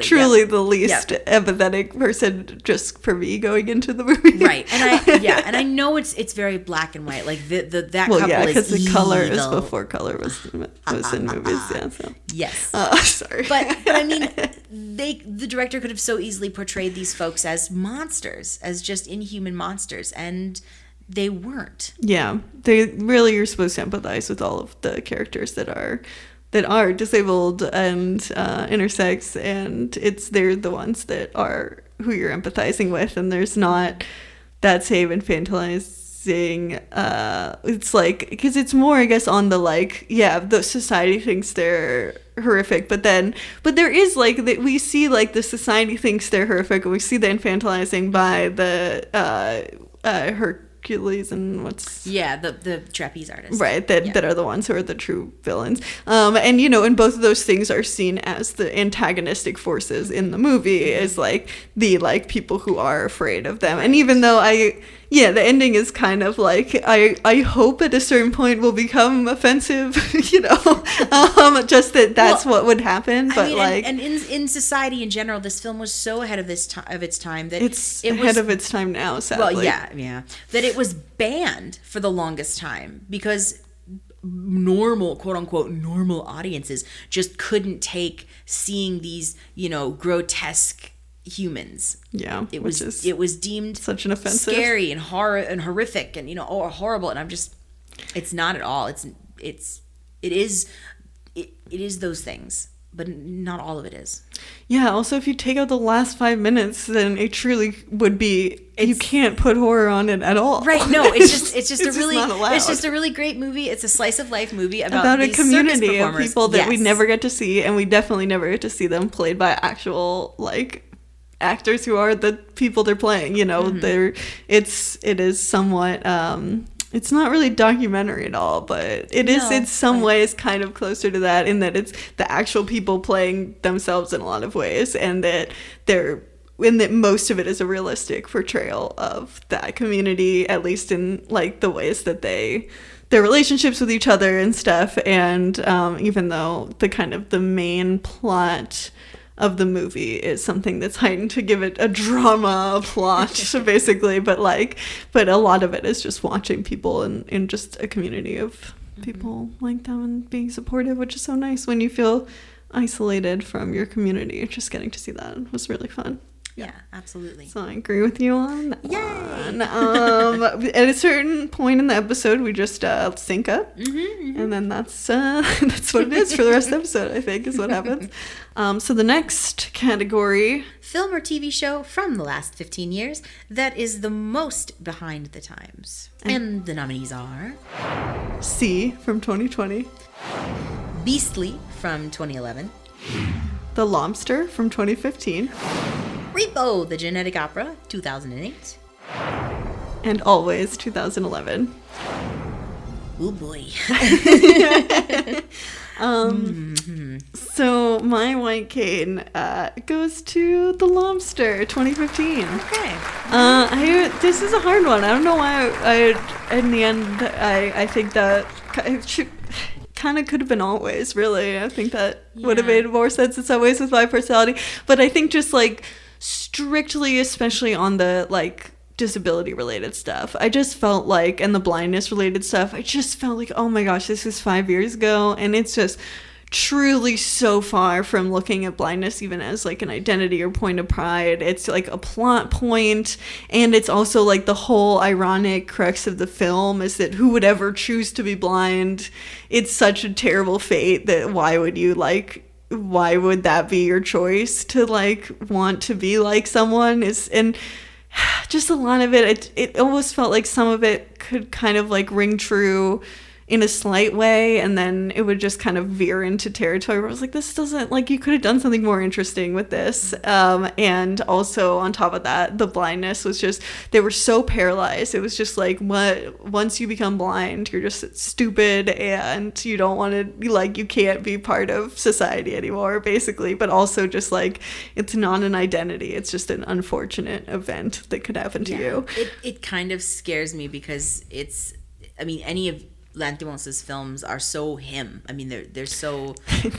Truly the least empathetic person, just for me going into the movie. Right. And I know it's very black and white. Like that couple is because the evil. color is before color was in movies. Yeah. So. Yes. Sorry. But I mean, the director could have so easily portrayed these folks as monsters, as just inhuman monsters, and they weren't. Yeah, they really are supposed to empathize with all of the characters that are disabled and intersex, and they're the ones that are who you're empathizing with, and there's not that same infantilizing. It's like, because it's more, I guess, on the like, yeah, the society thinks they're horrific, but there is like that we see like the society thinks they're horrific, and we see the infantilizing by the Hercules and the trapeze artists, right, that are the ones who are the true villains, and and both of those things are seen as the antagonistic forces in the movie, is like the like people who are afraid of them. And even though the ending is kind of like, I hope at a certain point will become offensive, just that's what would happen. But and in society in general, this film was so ahead of its time that it's ahead of its time now, sadly. Well, yeah, that it was banned for the longest time because normal, quote unquote, normal audiences just couldn't take seeing these, grotesque humans. Yeah, it was deemed such an offensive, scary and horror and horrific and or horrible, and it's not at all. It is those things, but not all of it is. Yeah, also if you take out the last 5 minutes, then it truly would be, you can't put horror on it at all. Right, no, it's just a really great movie. It's a slice of life movie about a these community of people that we Yes. never get to see, and we definitely never get to see them played by actual like actors who are the people they're playing. It is somewhat it's not really documentary at all, but it is in some ways kind of closer to that, in that it's the actual people playing themselves in a lot of ways, and that most of it is a realistic portrayal of that community, at least in like the ways that their relationships with each other and stuff. And even though the main plot of the movie is something that's heightened to give it a drama plot, basically, but a lot of it is just watching people in just a community of people like them and being supportive, which is so nice when you feel isolated from your community. Just getting to see that was really fun. Yeah, absolutely. So I agree with you on that. Yay! At a certain point in the episode, we just sync up, and then that's what it is for the rest of the episode, I think, is what happens. So the next category... Film or TV show from the last 15 years that is the most behind the times. And the nominees are... C from 2020. Beastly from 2011. The Lobster from 2015. Repo, the Genetic Opera, 2008. And Always, 2011. Oh boy. So my white cane goes to The Lobster, 2015. Okay. This is a hard one. I don't know why in the end, I think that it kind of could have been Always, really. I think that would have made more sense in some ways with my personality. But I think just like strictly, especially on the like disability related stuff, I just felt like, and the blindness related stuff, I just felt like, oh my gosh, this is 5 years ago, and it's just truly so far from looking at blindness even as like an identity or point of pride. It's like a plot point, and it's also like the whole ironic crux of the film is that who would ever choose to be blind? It's such a terrible fate that why would that be your choice, to like want to be like someone? And just a lot of it almost felt like some of it could kind of like ring true in a slight way, and then it would just kind of veer into territory where I was like, this doesn't, like, you could have done something more interesting with this. And also on top of that, the blindness was just, they were so paralyzed. It was just like, once you become blind, you're just stupid and you don't want to, like, you can't be part of society anymore, basically. But also just like, it's not an identity, it's just an unfortunate event that could happen to you. It kind of scares me because it's, I mean, any of Lanthimos' films are so him. I mean, they're so,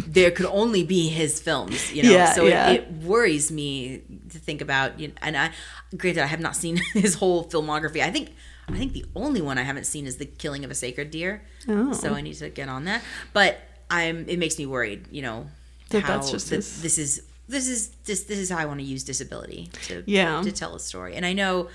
there could only be his films, you know. It worries me to think about. You know, and granted, I have not seen his whole filmography. I think the only one I haven't seen is The Killing of a Sacred Deer. Oh. So I need to get on that. But it makes me worried, you know, that's just this is how I want to use disability to tell a story. And I know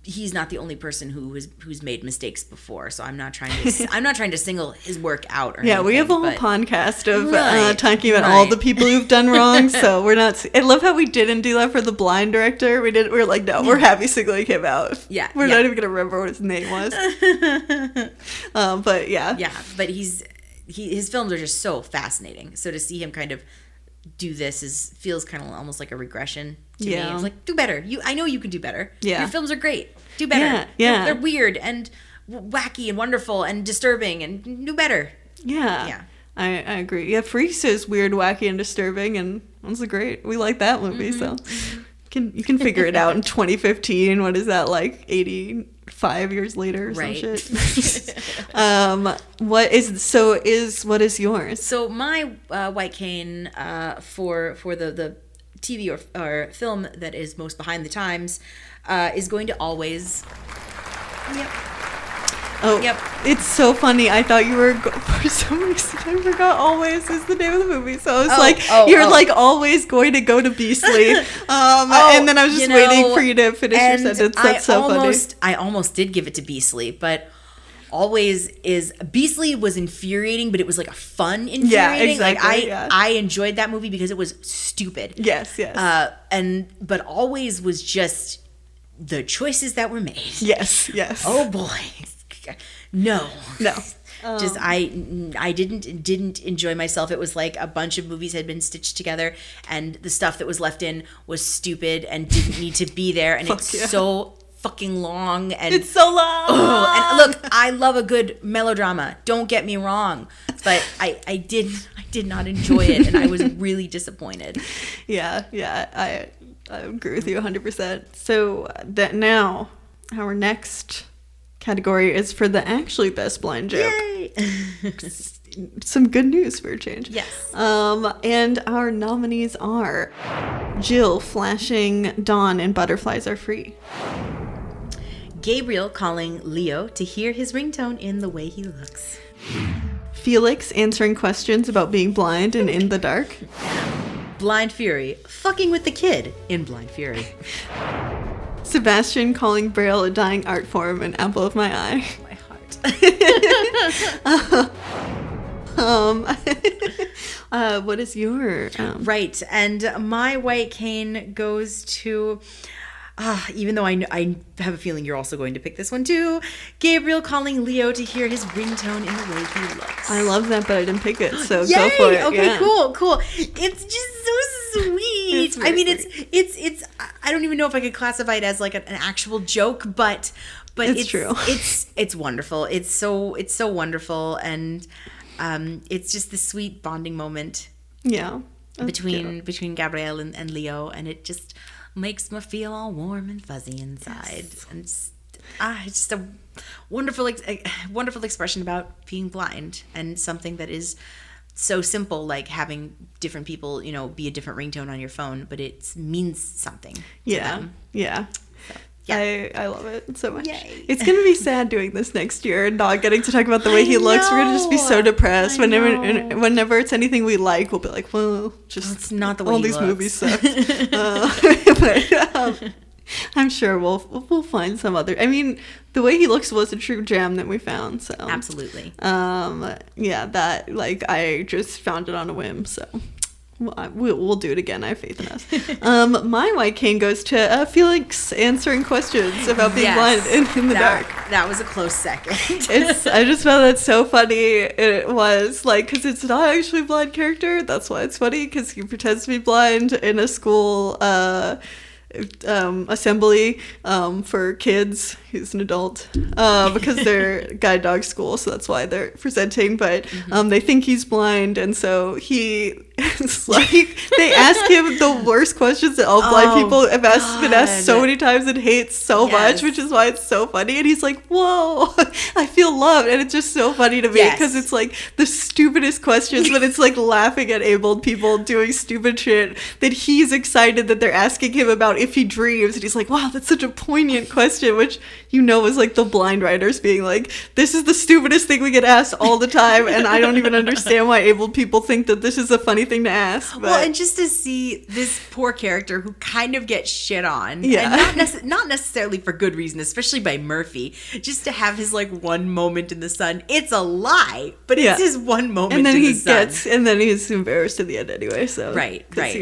he's not the only person who's made mistakes before, so I'm not trying to single his work out. Or anything, we have a whole podcast of talking about all the people who've done wrong. So we're not. I love how we didn't do that for the blind director. We were like, no, we're happy singling him out. Yeah, we're not even gonna remember what his name was. But but his films are just so fascinating. So to see him kind of do this feels kind of almost like a regression to me. It's like, do better. I know you can do better. Your films are great. Do better. They're weird and wacky and wonderful and disturbing, and do better. I agree. Freaks is weird, wacky, and disturbing, and that's great. We like that movie. So you can figure it out in 2015. What is that, like 85 years later or some shit? What is yours? So my White Cane for the TV or film that is most behind the times is going to Always. It's so funny. I thought you were for some reason I forgot Always is the name of the movie, so I was you're like always going to go to Beastly, and then I was just waiting for you to finish your sentence. That's so funny. I almost did give it to Beastly, but Always is, Beastly was infuriating, but it was like a fun infuriating. Yeah, exactly. Like I enjoyed that movie because it was stupid. Yes. But Always was just the choices that were made. Yes. Oh boy. No. Just I didn't enjoy myself. It was like a bunch of movies had been stitched together, and the stuff that was left in was stupid and didn't need to be there, and so fucking long, and it's so long. And look, I love a good melodrama, don't get me wrong, but I did not enjoy it, and I was really disappointed. I agree with you 100%. So that now our next category is for the actually best blind joke. Yay! Some good news for a change. Yes. And our nominees are Jill flashing Dawn in Butterflies Are Free, Gabriel calling Leo to hear his ringtone in The Way He Looks, Felix answering questions about being blind and In the Dark, Blind Fury fucking with the kid in Blind Fury, Sebastian calling Braille a dying art form in Apple of My Eye. My heart. What is your right? And my White Cane goes to, even though I have a feeling you're also going to pick this one too, Gabriel calling Leo to hear his ringtone in The Way He Looks. I love that, but I didn't pick it, so go for it. Okay, cool. It's just so sweet. I mean, it's I don't even know if I could classify it as like an actual joke, but it's true. It's wonderful. It's so wonderful, and it's just this sweet bonding moment. Between Gabriel and Leo, and it just makes me feel all warm and fuzzy inside. Yes. And it's just a wonderful expression about being blind, and something that is so simple, like having different people, be a different ringtone on your phone, but it means something to them. I love it so much. Yay. It's gonna be sad doing this next year and not getting to talk about The Way He Looks. We're gonna just be so depressed. Whenever it's anything we like, we'll be like, well, it's not The Way all He these Looks. movies suck. But I'm sure we'll find some other. I mean, The Way He Looks was a true gem that we found. So absolutely. That I just found it on a whim. So we'll do it again. I have faith in us. My white cane goes to Felix answering questions about being blind in the dark. That was a close second. I just found that so funny. It was like, because it's not actually a blind character. That's why it's funny, because he pretends to be blind in a school assembly for kids. He's an adult because they're guide dog school, so that's why they're presenting. But they think he's blind, and so it's like they ask him the worst questions that all blind people have been asked so many times and hate so much, which is why it's so funny. And he's like, "Whoa, I feel loved," and it's just so funny to me because it's like the stupidest questions, but it's like laughing at abled people doing stupid shit that he's excited that they're asking him about if he dreams, and he's like, "Wow, that's such a poignant question," which was like the blind writers being like, "This is the stupidest thing we get asked all the time, and I don't even understand why abled people think that this is a funny thing to ask." But, well, and just to see this poor character who kind of gets shit on, and not necessarily for good reason, especially by Murphy, just to have his like one moment in the sun. It's a lie, but it's his one moment and then in the sun. And then he's embarrassed at the end anyway. So right. That's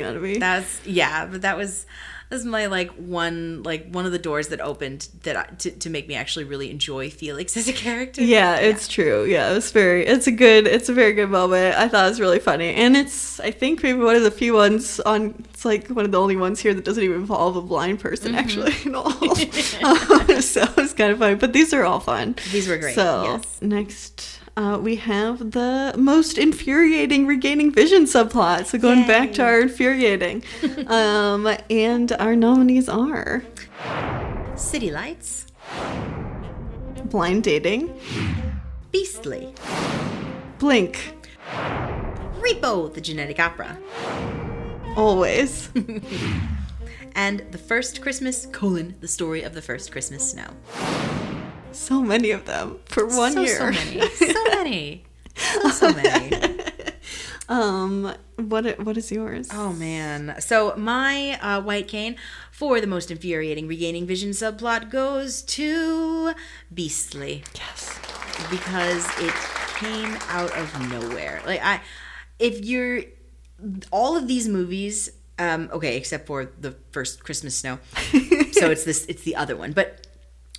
That was my one of the doors that opened to make me actually really enjoy Felix as a character. It's true. It's a very good moment. I thought it was really funny, and it's, I think, maybe one of the few ones it's like one of the only ones here that doesn't even involve a blind person actually at all. So it's kind of funny, but these are all fun. These were great. So next we have the most infuriating regaining vision subplot. So going back to our infuriating. And our nominees are City Lights, Blind Dating, Beastly, Blink, Repo, the Genetic Opera, Always, and The First Christmas, the Story of the First Christmas Snow. So many of them for 1 year. So many. So many. What is yours? Oh man. So my white cane for the most infuriating regaining vision subplot goes to Beastly. Yes. Because it came out of nowhere. All of these movies, okay, except for The First Christmas Snow. So it's the other one. But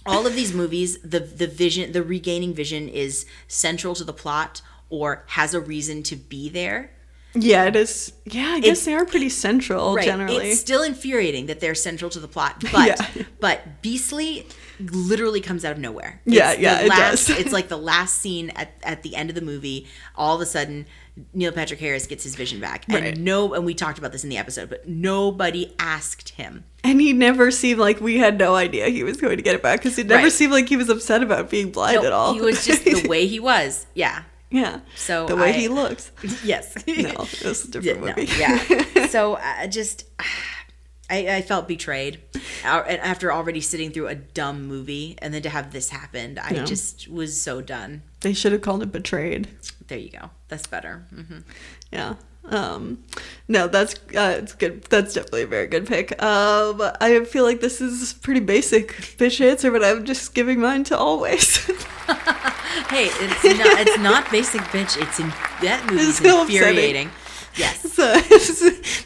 all of these movies, the regaining vision is central to the plot or has a reason to be there. Yeah, it is. Yeah, I guess they are pretty central, right. Generally. It's still infuriating that they're central to the plot, but Beastly literally comes out of nowhere. It does. It's like the last scene at the end of the movie. All of a sudden, Neil Patrick Harris gets his vision back, and and we talked about this in the episode, but nobody asked him. And he never seemed like we had no idea he was going to get it back, because he never seemed like he was upset about being blind at all. He was just the way he was. Yeah. Yeah. So the way he looks. Yes. No, it was a different movie. Yeah. So I felt betrayed after already sitting through a dumb movie, and then to have this happen, I just was so done. They should have called it Betrayed. There you go. That's better. Mm-hmm. Yeah. No, that's it's good. That's definitely a very good pick. I feel like this is pretty basic bitch answer, but I'm just giving mine to Always. Hey, it's not basic bitch. That movie's so infuriating. Upsetting. Yes. So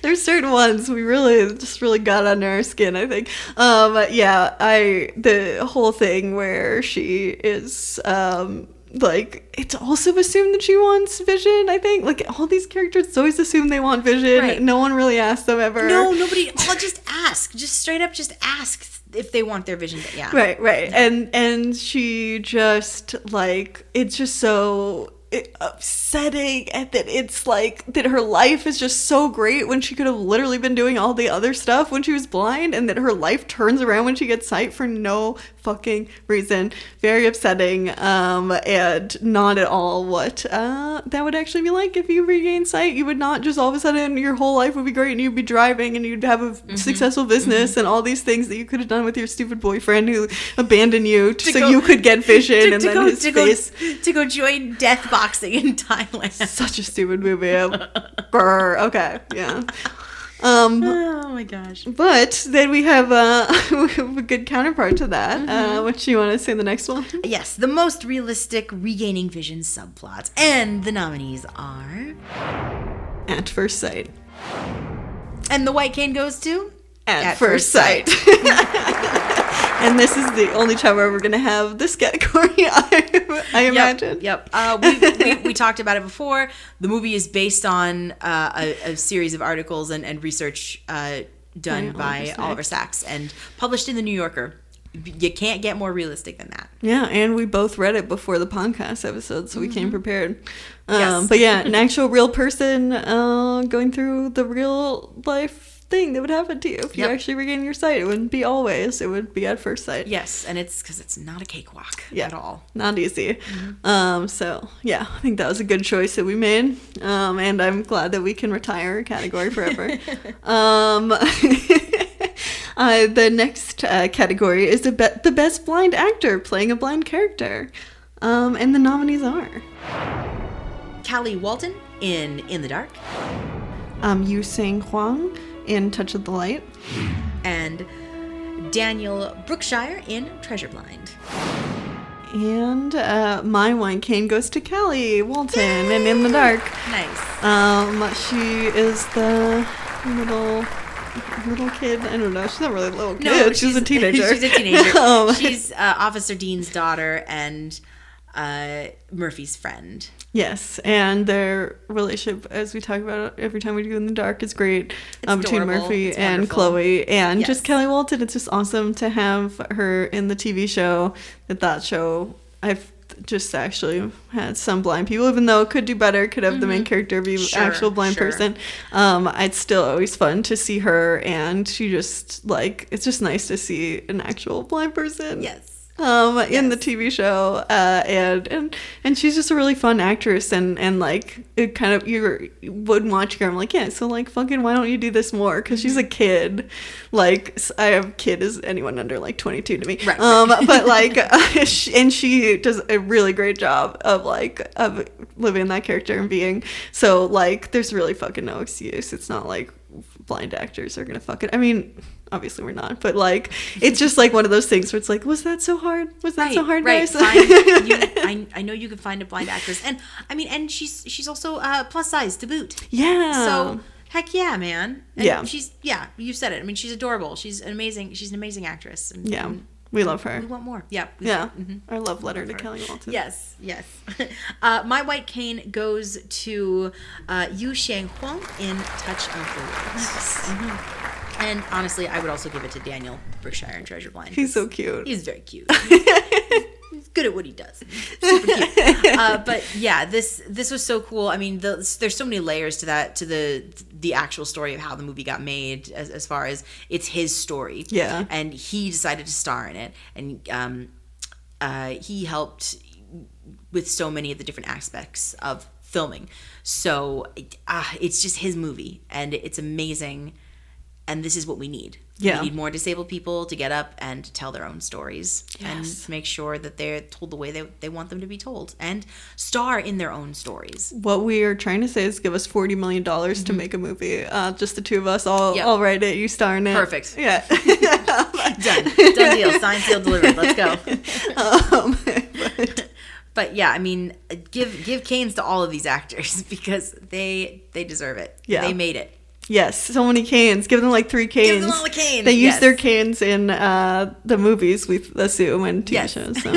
there's certain ones we really got under our skin, I think. The whole thing where she is it's also assumed that she wants vision, I think. Like, all these characters always assume they want vision. Right. No one really asks them ever. No, nobody. I'll just ask. Just straight up just ask if they want their vision. Yeah. Right. Yeah. And she just, it's just so upsetting, and that it's like that her life is just so great when she could have literally been doing all the other stuff when she was blind, and that her life turns around when she gets sight for no fucking reason. Very upsetting, and not at all what that would actually be like if you regain sight. You would not just all of a sudden your whole life would be great and you'd be driving and you'd have a successful business and all these things that you could have done with your stupid boyfriend who abandoned you you could get vision, and then his face to go join death boxing in Thailand. Such a stupid movie. Brr. Okay, yeah. Oh my gosh. But then we have a good counterpart to that. What you want to say the next one? Yes, the most realistic regaining vision subplots. And the nominees are At First Sight, And the white cane goes to At First Sight. And this is the only time we're ever going to have this category, I imagine. Yep. We talked about it before. The movie is based on a series of articles and research done by Oliver Sacks and published in the New Yorker. You can't get more realistic than that. Yeah, and we both read it before the podcast episode, so we came prepared. Yes. But yeah, an actual real person going through the real life thing that would happen to you if you actually regain your sight. It wouldn't be always. It would be at first sight. Yes, and it's because it's not a cakewalk at all. Not easy. So yeah, I think that was a good choice that we made. And I'm glad that we can retire a category forever. The next category is the best blind actor playing a blind character. And the nominees are Callie Walton in The Dark. Yu Sang Huang in Touch of the Light. And Daniel Brookshire in Treasure Blind. And my wine cane goes to Callie Walton and In the Dark. Nice. She is the little kid. I don't know. She's not really a little kid. No, she's a teenager. She's a teenager. She's Officer Dean's daughter and Murphy's friend. Yes, and their relationship, as we talk about every time we do In the Dark, is great between Murphy and Chloe. And just Kelly Walton, it's just awesome to have her in the TV show. That show, I've just actually had some blind people, even though it could do better, could have the main character be an actual blind person. It's still always fun to see her, and she just, it's just nice to see an actual blind person. Yes. In the TV show, and she's just a really fun actress, and it kind of, you would watch her, I'm like, yeah, so fucking why don't you do this more, because she's a kid, I have kid as anyone under 22 to me, right. But and she does a really great job of living that character and being, so there's really fucking no excuse. It's not blind actors are gonna fuck it. I mean, obviously we're not, but it's just one of those things where it's was that so hard? Was that so hard, guys? I know you can find a blind actress, and I mean, and she's also plus size to boot. Yeah. So heck yeah, man. And yeah. You said it. I mean, she's adorable. She's an amazing actress. And we love her. We want more. Yeah. Our love letter to Kelly Walton. Yes. My white cane goes to Yu Sang Huang in Touch of the Light. Nice. And honestly, I would also give it to Daniel Brookshire in Treasure Blind. He's so cute. He's very cute. He's good at what he does. Super cute. But yeah, this was so cool. I mean, there's so many layers to that, to the actual story of how the movie got made, as far as it's his story. Yeah. And he decided to star in it, and he helped with so many of the different aspects of filming. So it's just his movie, and it's amazing. And this is what we need. Yeah. We need more disabled people to get up and tell their own stories. Yes. And to make sure that they're told the way they want them to be told, and star in their own stories. What we are trying to say is give us $40 million to make a movie. Just the two of us, all write it, you star in it. Perfect. Yeah. Done deal. Signed, sealed, delivered. Let's go. But yeah, I mean, give canes to all of these actors, because they deserve it. Yeah. They made it. Yes, so many canes. Give them 3 canes. Give them all the canes. They use their canes in the movies, we assume, and TV shows. So.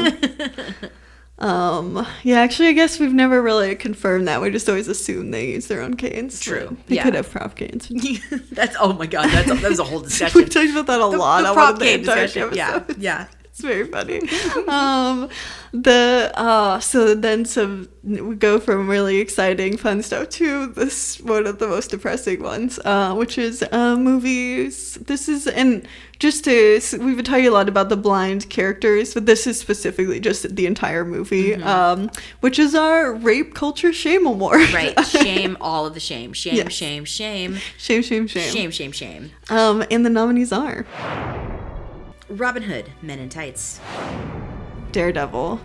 Yeah, actually, I guess we've never really confirmed that. We just always assume they use their own canes. True. They could have prop canes. Oh my god, that was a whole discussion. We talked about that a lot. The prop game discussion. Yeah. It's very funny. So we go from really exciting, fun stuff to this one of the most depressing ones, which is movies. We've been talking a lot about the blind characters, but this is specifically just the entire movie, which is our Rape Culture Shame Award. Right. Shame, all of the shame. Shame, yes. Shame. Shame, shame. Shame, shame, shame. And the nominees are Robin Hood, Men in Tights. Daredevil.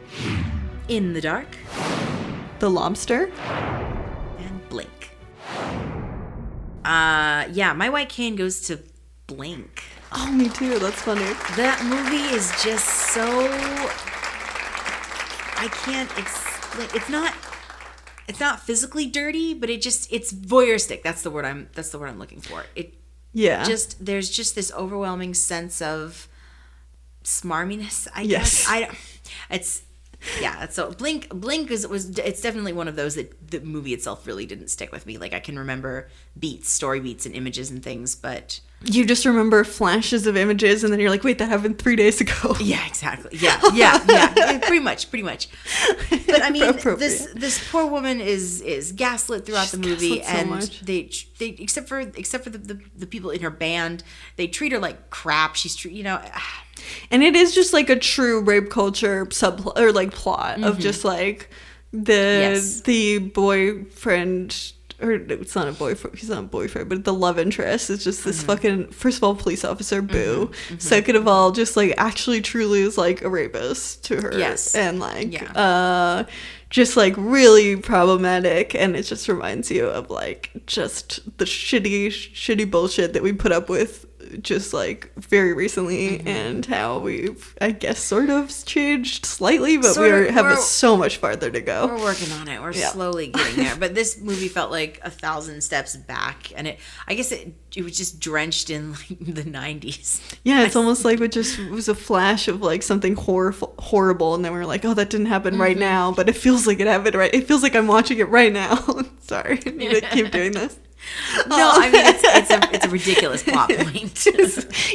In the Dark. The Lobster. And Blink. My white cane goes to Blink. Oh, me too. That's funny. That movie is just so... I can't explain. It's not physically dirty, but it's voyeuristic. That's the word I'm looking for. Yeah. There's just this overwhelming sense of smarminess, I Yes. guess. So Blink it's definitely one of those that the movie itself really didn't stick with me. Like, I can remember story beats and images and things, but you just remember flashes of images, and then you're like, wait, that happened 3 days ago. yeah, exactly. Yeah. Pretty much. But I mean, this poor woman is gaslit throughout the movie, gaslit so and much. they except for the people in her band, they treat her like crap. And it is just like a true rape culture subplot or like plot of just like the boyfriend, or it's not a boyfriend, he's not a boyfriend, but the love interest is just this fucking, first of all, police officer, boo. Second of all, just like actually truly is like a rapist to her. Yes. And like just like really problematic, and it just reminds you of like just the shitty bullshit that we put up with just like very recently, and how we've, I guess, sort of changed slightly, but we have so much farther to go. We're working on it. We're slowly getting there. But this movie felt like 1,000 steps back, and I guess it was just drenched in like the 90s. Yeah, it's almost like it was a flash of like something horrible, and then we were like, oh, that didn't happen right now, but it feels like it happened right. It feels like I'm watching it right now. Sorry, I need to keep doing this. No, I mean, it's a ridiculous plot point.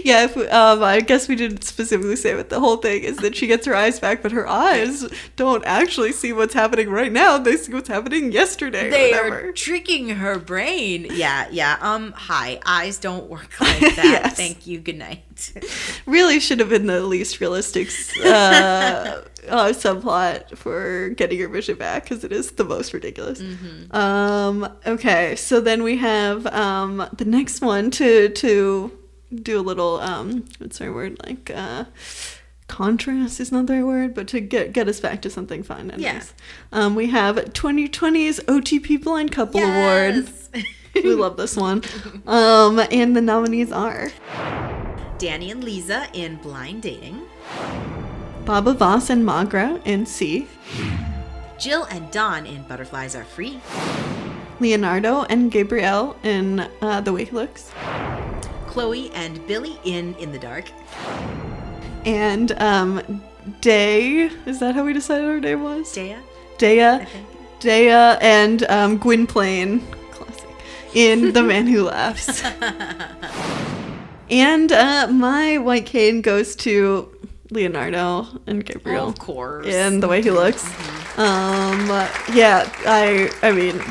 Yeah, I guess we didn't specifically say what the whole thing is, that she gets her eyes back, but her eyes don't actually see what's happening right now. They see what's happening yesterday. They or whatever. are tricking her brain. Yeah. Hi, eyes don't work like that. Yes. Thank you. Good night. Really should have been the least realistic subplot for getting your vision back, because it is the most ridiculous. Okay, so then we have the next one to do a little what's our word, like contrast is not the right word, but to get us back to something fun. Anyways. We have 2020's OTP Blind Couple Award. We love this one. And the nominees are Danny and Lisa in Blind Dating, Baba Voss and Magra in C, Jill and Don in Butterflies Are Free, Leonardo and Gabrielle in The Way He Looks, Chloe and Billy in The Dark, and Day, is that how we decided her name was? Dea, I think. Dea and Gwynplaine, classic, in The Man Who Laughs. And my white cane goes to Leonardo and Gabrielle. Of course. And The Way He Looks. Yeah, I mean,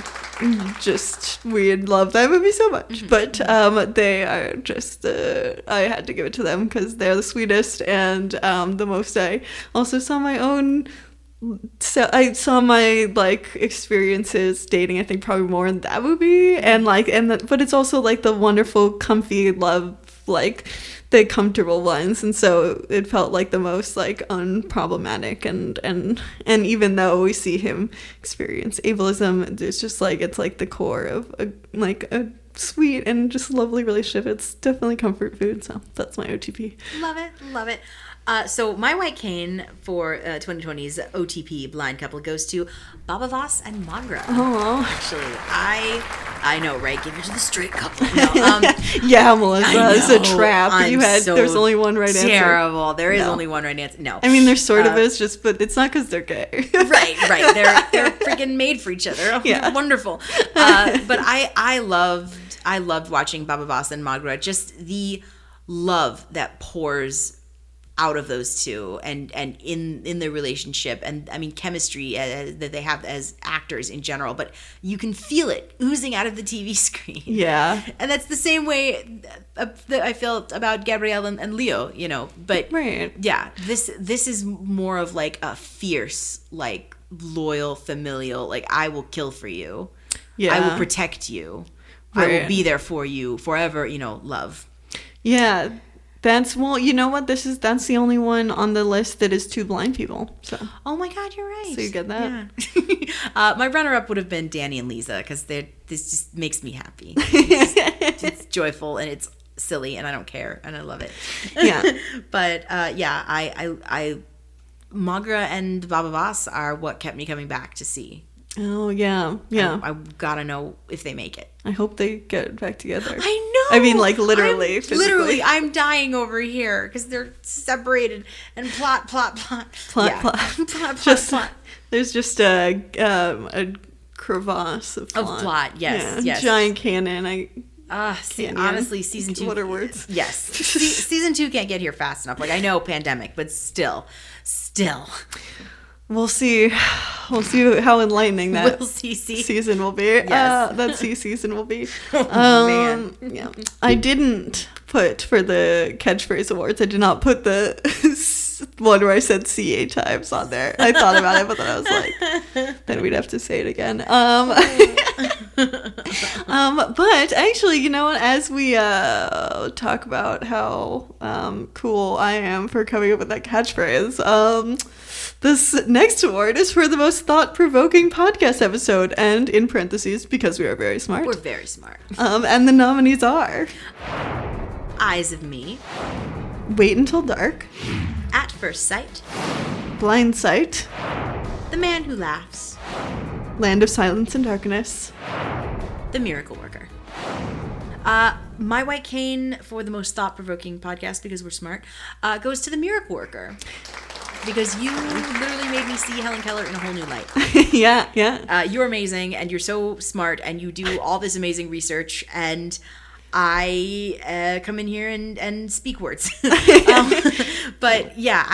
just, we love that movie so much. But they are just, I had to give it to them because they're the sweetest and the most. I also saw my own, so I saw my like experiences dating, I think probably more in that movie, and like, but it's also like the wonderful comfy love, like the comfortable ones, and so it felt like the most like unproblematic, and even though we see him experience ableism, it's just like, it's like the core of a sweet and just lovely relationship. It's definitely comfort food, so that's my OTP. Love it. So my white cane for 2020's OTP Blind Couple goes to Baba Voss and Magra. Oh, actually, I know, right? Give it to the straight couple. No, yeah, Melissa, it's a trap. I'm There's only one right answer. Terrible. There is only one right answer. No, I mean, there sort of is, just, but it's not because they're gay. right. They're freaking made for each other. Yeah, wonderful. But I loved watching Baba Voss and Magra. Just the love that pours out of those two, and in their relationship, and I mean chemistry that they have as actors in general, but you can feel it oozing out of the TV screen. Yeah, and that's the same way that I felt about Gabrielle and Leo, you know. But right, yeah, this is more of like a fierce, like loyal, familial, like I will kill for you, I will protect you, right. I will be there for you forever, you know, love. Yeah. Well, you know what? That's the only one on the list that is two blind people. So. Oh my God, you're right. So you get that. Yeah. My runner-up would have been Danny and Lisa, because this just makes me happy. It's joyful and it's silly and I don't care and I love it. Yeah. But I Magra and Baba Voss are what kept me coming back to see. Oh, yeah. Yeah. I gotta know if they make it. I hope they get back together. I know. I mean, like, literally, physically. Literally, I'm dying over here because they're separated and plot. Plot. Plot. There's just a crevasse of plot. Yes, yeah. yes. Giant cannon. Honestly, season 2. What are words? Yes. Season 2 can't get here fast enough. Like, I know, pandemic, but still. We'll see. We'll see how enlightening that season will be. Yes. That season will be. Oh, man. Yeah. I didn't put for the catchphrase awards. I did not put the one where I said CA times on there. I thought about it, but then I was like, then we'd have to say it again. But actually, you know what? As we talk about how cool I am for coming up with that catchphrase, this next award is for the most thought-provoking podcast episode, and in parentheses, because we are very smart. We're very smart. And the nominees are Eyes of Me, Wait Until Dark, At First Sight, Blind Sight, The Man Who Laughs, Land of Silence and Darkness, The Miracle Worker. My white cane for the most thought-provoking podcast, because we're smart, goes to The Miracle Worker. Because you literally made me see Helen Keller in a whole new light. Yeah. You're amazing, and you're so smart, and you do all this amazing research, and I come in here and speak words. But yeah,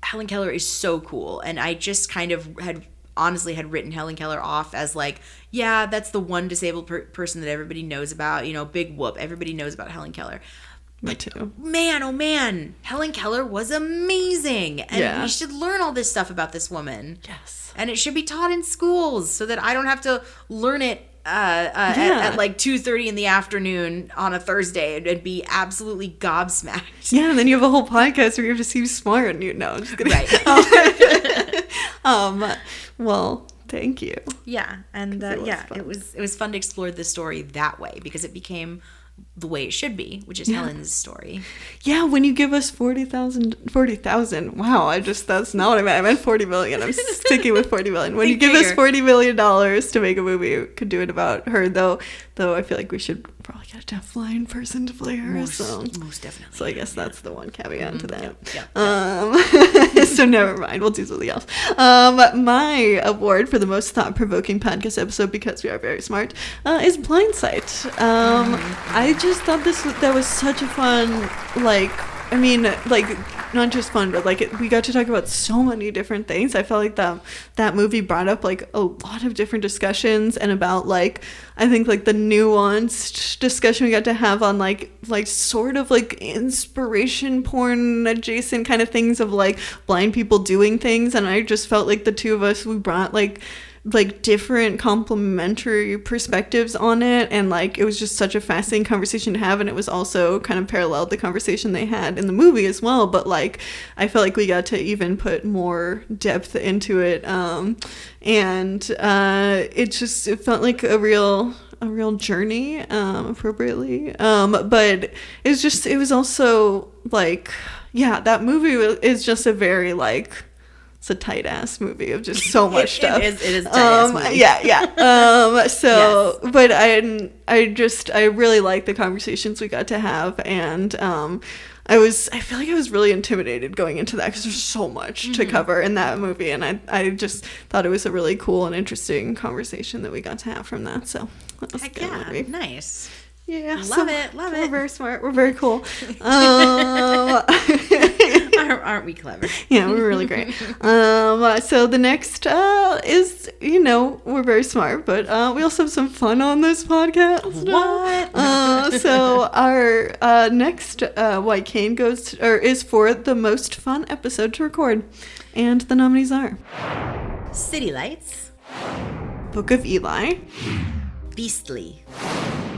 Helen Keller is so cool, and I just kind of had written Helen Keller off as like, yeah, that's the one disabled person that everybody knows about, big whoop, everybody knows about Helen Keller. Me too. Man, oh man, Helen Keller was amazing, and we should learn all this stuff about this woman. Yes. And it should be taught in schools so that I don't have to learn it at like 2:30 in the afternoon on a Thursday and be absolutely gobsmacked. Yeah, and then you have a whole podcast where you have to seem smart and I'm just kidding. Right. Well, thank you. Yeah, and it was fun to explore this story that way, because it became the way it should be, which is Helen's story. Yeah, when you give us 40,000, wow, that's not what I meant. I meant 40 million. I'm sticking with 40 million. When you give us $40 million to make a movie, we could do it about her, though I feel like we should probably get a deaf-blind person to play her. Most definitely. So I guess that's the one caveat to that. Yeah. So never mind. We'll do something else. My award for the most thought-provoking podcast episode, because we are very smart, is Blind Sight. I just thought that was such a fun, not just fun, but we got to talk about so many different things. I felt like that movie brought up a lot of different discussions, and about I think the nuanced discussion we got to have on sort of inspiration porn adjacent kind of things of blind people doing things. And I just felt like the two of us, we brought different complementary perspectives on it, and it was just such a fascinating conversation to have. And it was also kind of paralleled the conversation they had in the movie as well, but I felt like we got to even put more depth into it, and it felt like a real journey, appropriately, but it was also that movie is just a very it's a tight ass movie of just so much stuff. It is a tight ass movie. Yeah. So, yes. But I really like the conversations we got to have, and I feel like I was really intimidated going into that, because there's so much to cover in that movie, and I just thought it was a really cool and interesting conversation that we got to have from that. So that was good. Nice. Yeah, love it. We're very smart. We're very cool. Aren't we clever? Yeah, we're really great. So the next is, we're very smart, but we also have some fun on this podcast. What? So our next White Cane is for the most fun episode to record, and the nominees are City Lights, Book of Eli, Beastly,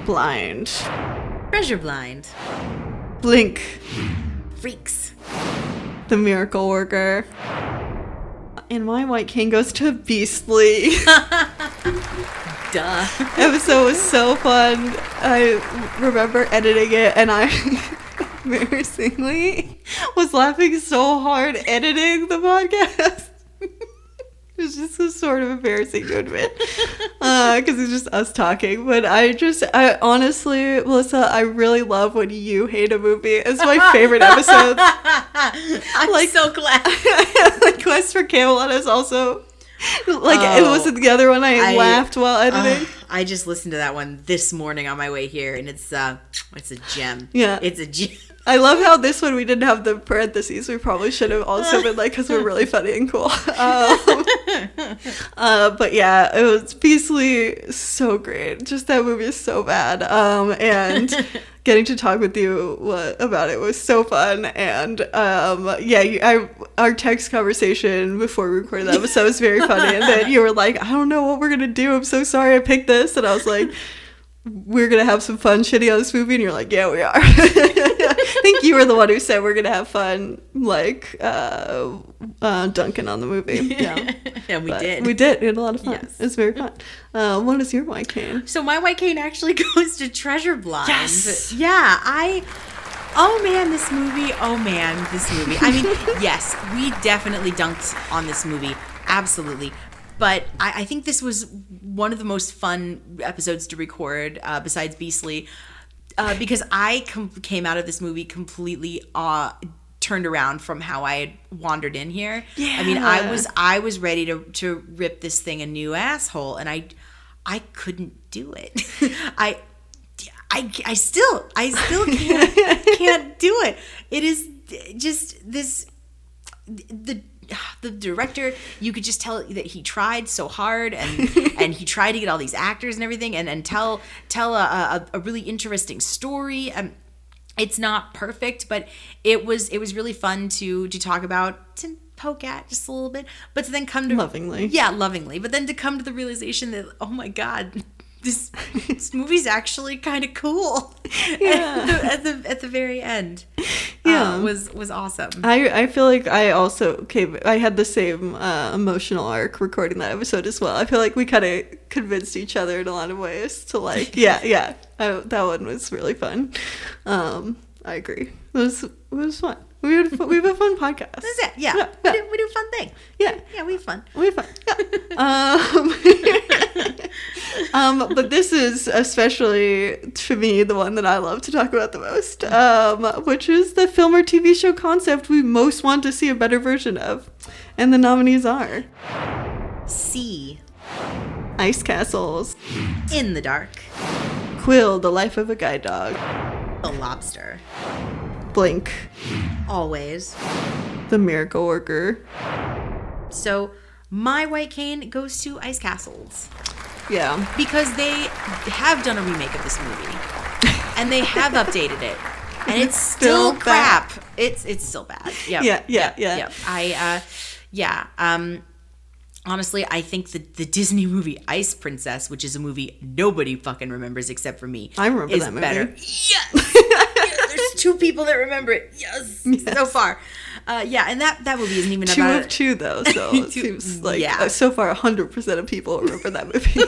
Blind, Treasure Blind, Blink, Freaks, The Miracle Worker. And my White Cane goes to Beastly. Duh. Episode was so fun. I remember editing it, and I embarrassingly was laughing so hard editing the podcast. It's just sort of embarrassing to admit, because it's just us talking. But I honestly, Melissa, I really love when you hate a movie. It's my favorite episode. I'm so glad. Like Quest for Camelot is also like it was the other one I laughed while editing. I just listened to that one this morning on my way here, and it's a gem. Yeah, it's a gem. I love how this one we didn't have the parentheses. We probably should have also been like, because we're really funny and cool. But yeah, it was Beastly, so great. Just that movie is so bad. And getting to talk with you about it was so fun. And our text conversation before we recorded that episode was very funny. And then you were like, I don't know what we're gonna do. I'm so sorry I picked this. And I was like, we're gonna have some fun shitting on this movie, and you're like, yeah, we are. I think you were the one who said we're gonna have fun, like dunking on the movie. Yeah, and we did. We did. We had a lot of fun. Yes. It was very fun. What is your white cane? So my white cane actually goes to Treasure Blind. Yes. Yeah, Oh man, this movie. I mean, yes, we definitely dunked on this movie. Absolutely. But I think this was one of the most fun episodes to record, besides Beastly, because I came out of this movie completely turned around from how I had wandered in here. Yeah. I mean, I was ready to rip this thing a new asshole, and I couldn't do it. I still can't do it. It is just this the director, you could just tell that he tried so hard and he tried to get all these actors and everything and tell a really interesting story. It's not perfect, but it was really fun to talk about, to poke at just a little bit, but to then come to lovingly, but then to come to the realization that, oh my God, this movie's actually kind of cool. Yeah. at the very end. Yeah, was awesome. I feel like I had the same emotional arc recording that episode as well. I feel like we kind of convinced each other in a lot of ways to like, that one was really fun. I agree. It was fun. We have a fun podcast. That's it. Yeah. We do fun thing. Yeah. Yeah, we have fun. Yeah. But this is especially, to me, the one that I love to talk about the most, which is the film or TV show concept we most want to see a better version of. And the nominees are... C. Ice Castles. In the Dark. Quill, The Life of a Guide Dog. The Lobster. Blink. Always. The Miracle Worker. So my white cane goes to Ice Castles. Yeah. Because they have done a remake of this movie. And they have updated it. And it's still crap. Bad. It's still bad. Yeah. Honestly, I think the Disney movie Ice Princess, which is a movie nobody fucking remembers except for me, I remember that movie. Better. Yes! There's two people that remember it. Yes. So far. And that movie isn't even two about... of two, though, so it seems like so far 100% of people remember that movie.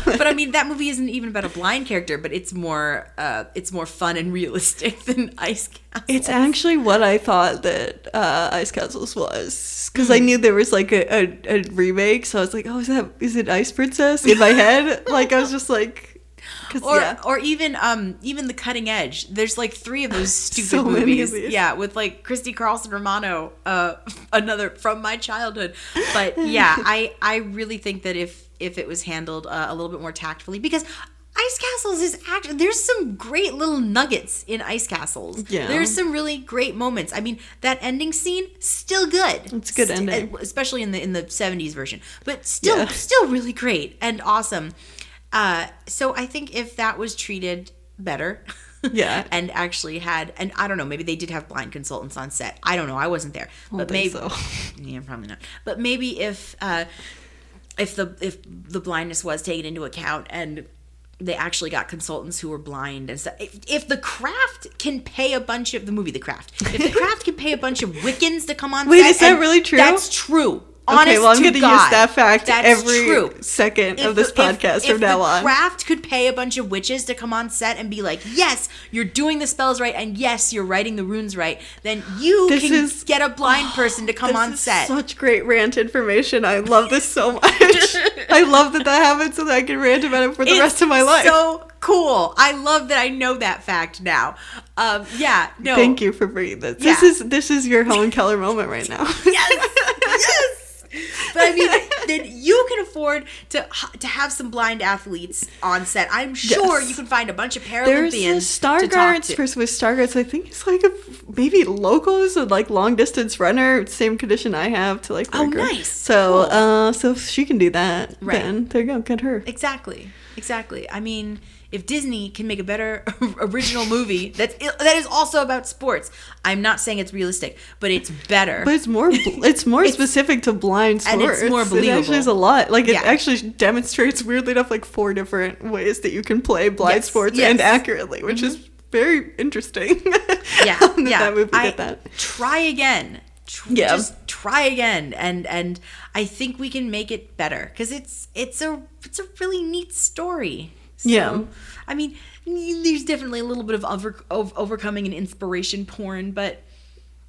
But I mean, that movie isn't even about a blind character, but it's more fun and realistic than Ice Castles. It's actually what I thought that Ice Castles was, because I knew there was like a remake, so I was like, oh, is it Ice Princess in my head? Like, I was just like... Or even The Cutting Edge. There's like 3 of those stupid movies. Yeah, with like Christy Carlson Romano, another from my childhood. But yeah, I really think that if it was handled a little bit more tactfully, because Ice Castles is actually, there's some great little nuggets in Ice Castles. Yeah. There's some really great moments. I mean, that ending scene, still good. It's a good ending. Especially in the 70s version. But still really great and awesome. So I think if that was treated better, and actually had, and I don't know, maybe they did have blind consultants on set. I don't know, I wasn't there, but maybe so. Yeah, probably not. But maybe if the blindness was taken into account and they actually got consultants who were blind and stuff. If The Craft can pay a bunch of if The Craft can pay a bunch of Wiccans to come on set, is that really true? That's true. Okay, well, I'm going to use that fact every true. second of this podcast from now on. If the craft could pay a bunch of witches to come on set and be like, yes, you're doing the spells right, and yes, you're writing the runes right, then you can get a blind person to come on set. Such great rant information. I love this so much. I love that happened so that I can rant about it for the rest of my life. So cool. I love that I know that fact now. Thank you for bringing this. Yeah. This is your Helen Keller moment right now. Yes. But I mean, then you can afford to have some blind athletes on set. I'm sure you can find a bunch of Paralympians. There's Stargardt with Stargardt. I think it's like maybe locals or like long distance runner, same condition I have to like. Oh, nice. So, cool. So if she can do that, then there you go, get her. Exactly. I mean, if Disney can make a better original movie that is also about sports, I'm not saying it's realistic, but it's better. But it's more specific to blind sports. And it's more believable. It actually is a lot. Like, it actually demonstrates, weirdly enough, like 4 different ways that you can play blind sports and accurately, which is very interesting. That movie did that. Try again. Just try again, and I think we can make it better because it's a really neat story. So, I mean, there's definitely a little bit of overcoming and inspiration porn, but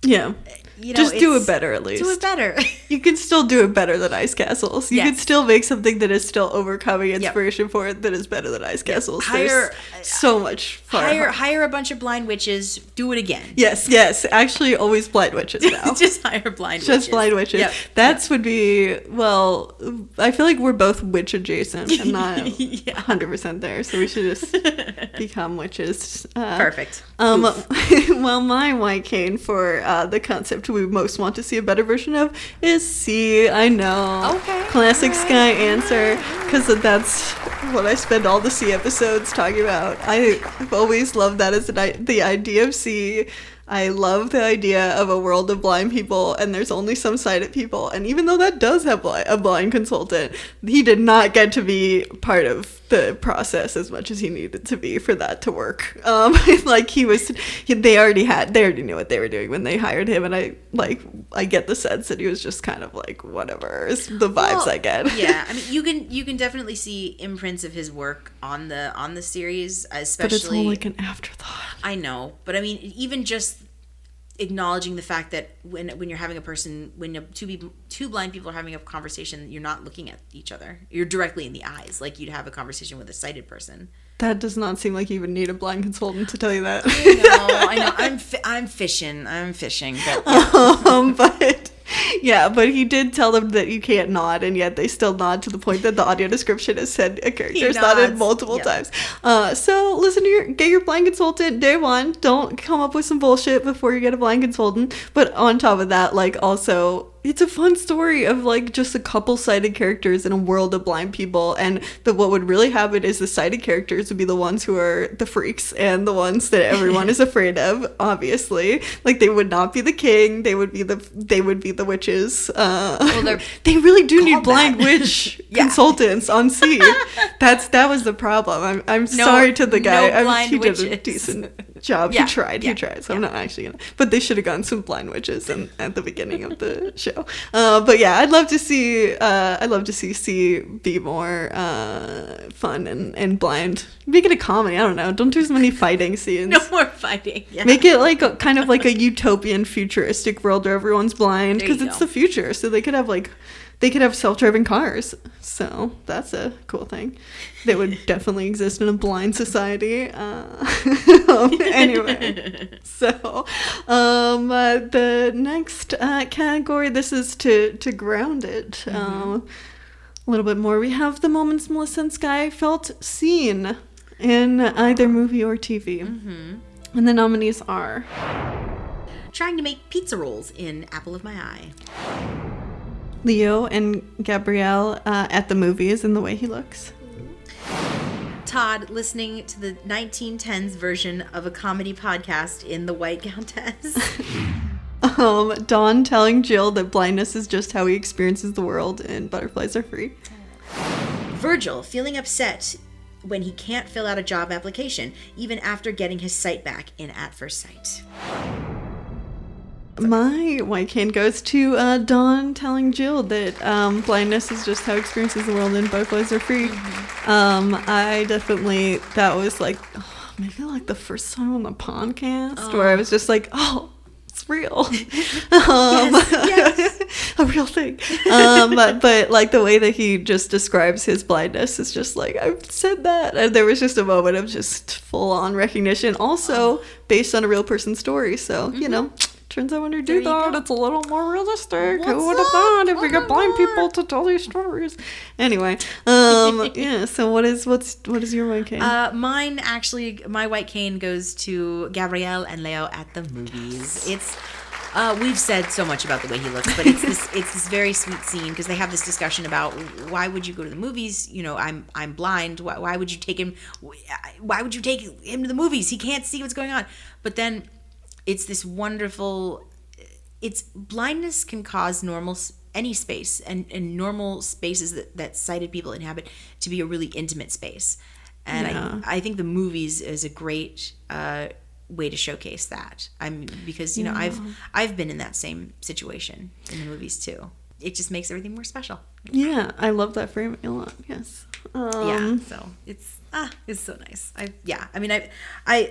just do it better at least. Do it better. You can still do it better than Ice Castles. You can still make something that is still overcoming inspiration for it that is better than Ice Castles. There's so much fun. Hire a bunch of blind witches. Do it again. Yes. Actually, always blind witches now. Just hire blind witches. Just blind witches. Yep. That would be, well, I feel like we're both witch adjacent. I'm not 100% there, so we should just become witches. Perfect. Well, my white cane for the concept we most want to see a better version of is C. I know. Okay. Classic Sky answer, because that's what I spend all the C episodes talking about. I've always loved that as the idea of C. I love the idea of a world of blind people, and there's only some sighted people. And even though that does have a blind consultant, he did not get to be part of the process as much as he needed to be for that to work. Like they already knew what they were doing when they hired him, and I get the sense that he was just kind of like, whatever is the vibes I get. Yeah, I mean, you can definitely see imprints of his work on the series, especially. But it's all like an afterthought. I know, but I mean, even just acknowledging the fact that when you're having two blind people are having a conversation, you're not looking at each other. You're directly in the eyes, like you'd have a conversation with a sighted person. That does not seem like you would need a blind consultant to tell you that. I know. I'm fishing. But he did tell them that you can't nod, and yet they still nod to the point that the audio description has said a character's nodded multiple times. So get your blind consultant day one. Don't come up with some bullshit before you get a blind consultant. But on top of that, like, also, it's a fun story of like just a couple sighted characters in a world of blind people, and what would really happen is the sighted characters would be the ones who are the freaks and the ones that everyone is afraid of. Obviously, like, they would not be the king; they would be the witches. They really do need blind witch consultants on C. That was the problem. I'm sorry to the guy. He did a decent job. He tried. So I'm not actually gonna. But they should have gotten some blind witches at the beginning of the show. But yeah, I'd love to see C be more fun and blind. Make it a comedy. I don't know. Don't do so many fighting scenes. No more fighting. Yeah. Make it like kind of like a utopian futuristic world where everyone's blind, because it's the future. So they could have self-driving cars. So that's a cool thing. They would definitely exist in a blind society. Anyway, so the next category, this is to ground it a little bit more. We have the moments Melissa and Sky felt seen in either movie or TV. And the nominees are trying to make pizza rolls in Apple of My Eye, Leo and Gabrielle at the movies and the way he looks, Todd listening to the 1910s version of a comedy podcast in The White Countess, Dawn telling Jill that blindness is just how he experiences the world and butterflies are free, Virgil feeling upset when he can't fill out a job application even after getting his sight back in At First Sight, My white cane goes to Dawn telling Jill that blindness is just how experiences the world and butterflies are free. I definitely, that was like, maybe like the first time on the podcast where I was just like, oh, it's real. Yes. A real thing. But like the way that he just describes his blindness is just like, I've said that. And there was just a moment of just full on recognition. Also based on a real person's story. So, you know, turns out when you do that, it's a little more realistic. Who would have thought if we get blind people to tell these stories? Anyway, yeah. So what is your white cane? Mine actually, my white cane goes to Gabrielle and Leo at the movies. It's we've said so much about the way he looks, but it's this very sweet scene because they have this discussion about why would you go to the movies? You know, I'm blind. Why would you take him? Why would you take him to the movies? He can't see what's going on. But then it's this wonderful. It's blindness can cause any space and normal spaces that sighted people inhabit to be a really intimate space, and I think the movies is a great way to showcase that. Because you know I've been in that same situation in the movies too. It just makes everything more special. Yeah, I love that framing a lot. Yes. Yeah. So it's so nice.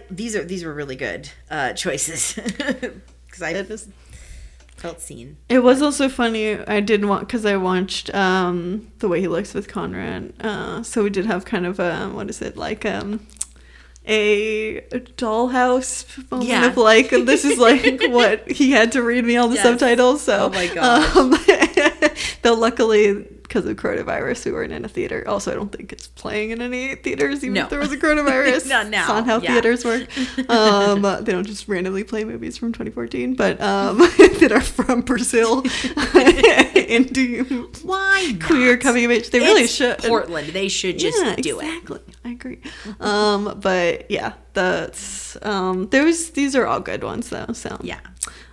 These were really good choices because I just felt seen. It was also funny. I did want because I watched The Way He Looks with Conrad. So we did have kind of what is it like a dollhouse moment of like this is like what he had to read me all the subtitles. So oh my gosh. Though luckily because of coronavirus we weren't in a theater. Also I don't think it's playing in any theaters even if there was a coronavirus. Not now. It's not how theaters work. They don't just randomly play movies from 2014 but that are from Brazil into queer coming of age. They really should. Portland. They should just do exactly. It. I agree. But yeah, that's these are all good ones though. So yeah.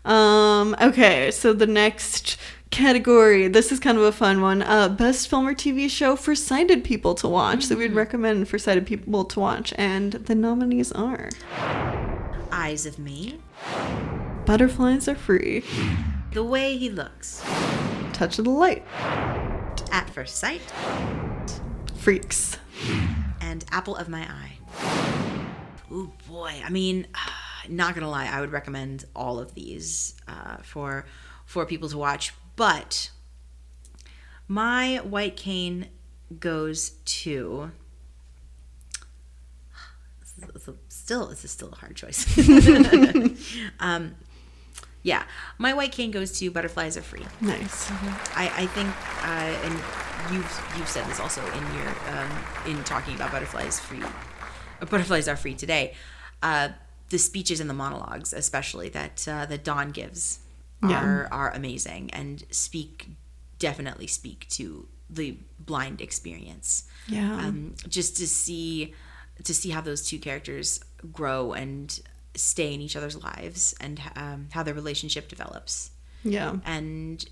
Okay, so the next category, this is kind of a fun one. Best film or TV show for sighted people to watch that we'd recommend for sighted people to watch, and the nominees are Eyes of Me, Butterflies Are Free, The Way He Looks, Touch of the Light, At First Sight, Freaks, and Apple of My Eye. Ooh boy, I mean, not gonna lie, I would recommend all of these for people to watch, but my white cane goes to. This is still a hard choice. Yeah, my white cane goes to Butterflies Are Free. Nice. I think, and you've said this also in your in talking about Butterflies Are Free today. The speeches and the monologues, especially that Dawn gives, are amazing and definitely speak to the blind experience. Yeah. Just to see how those two characters grow and stay in each other's lives and how their relationship develops. Yeah. And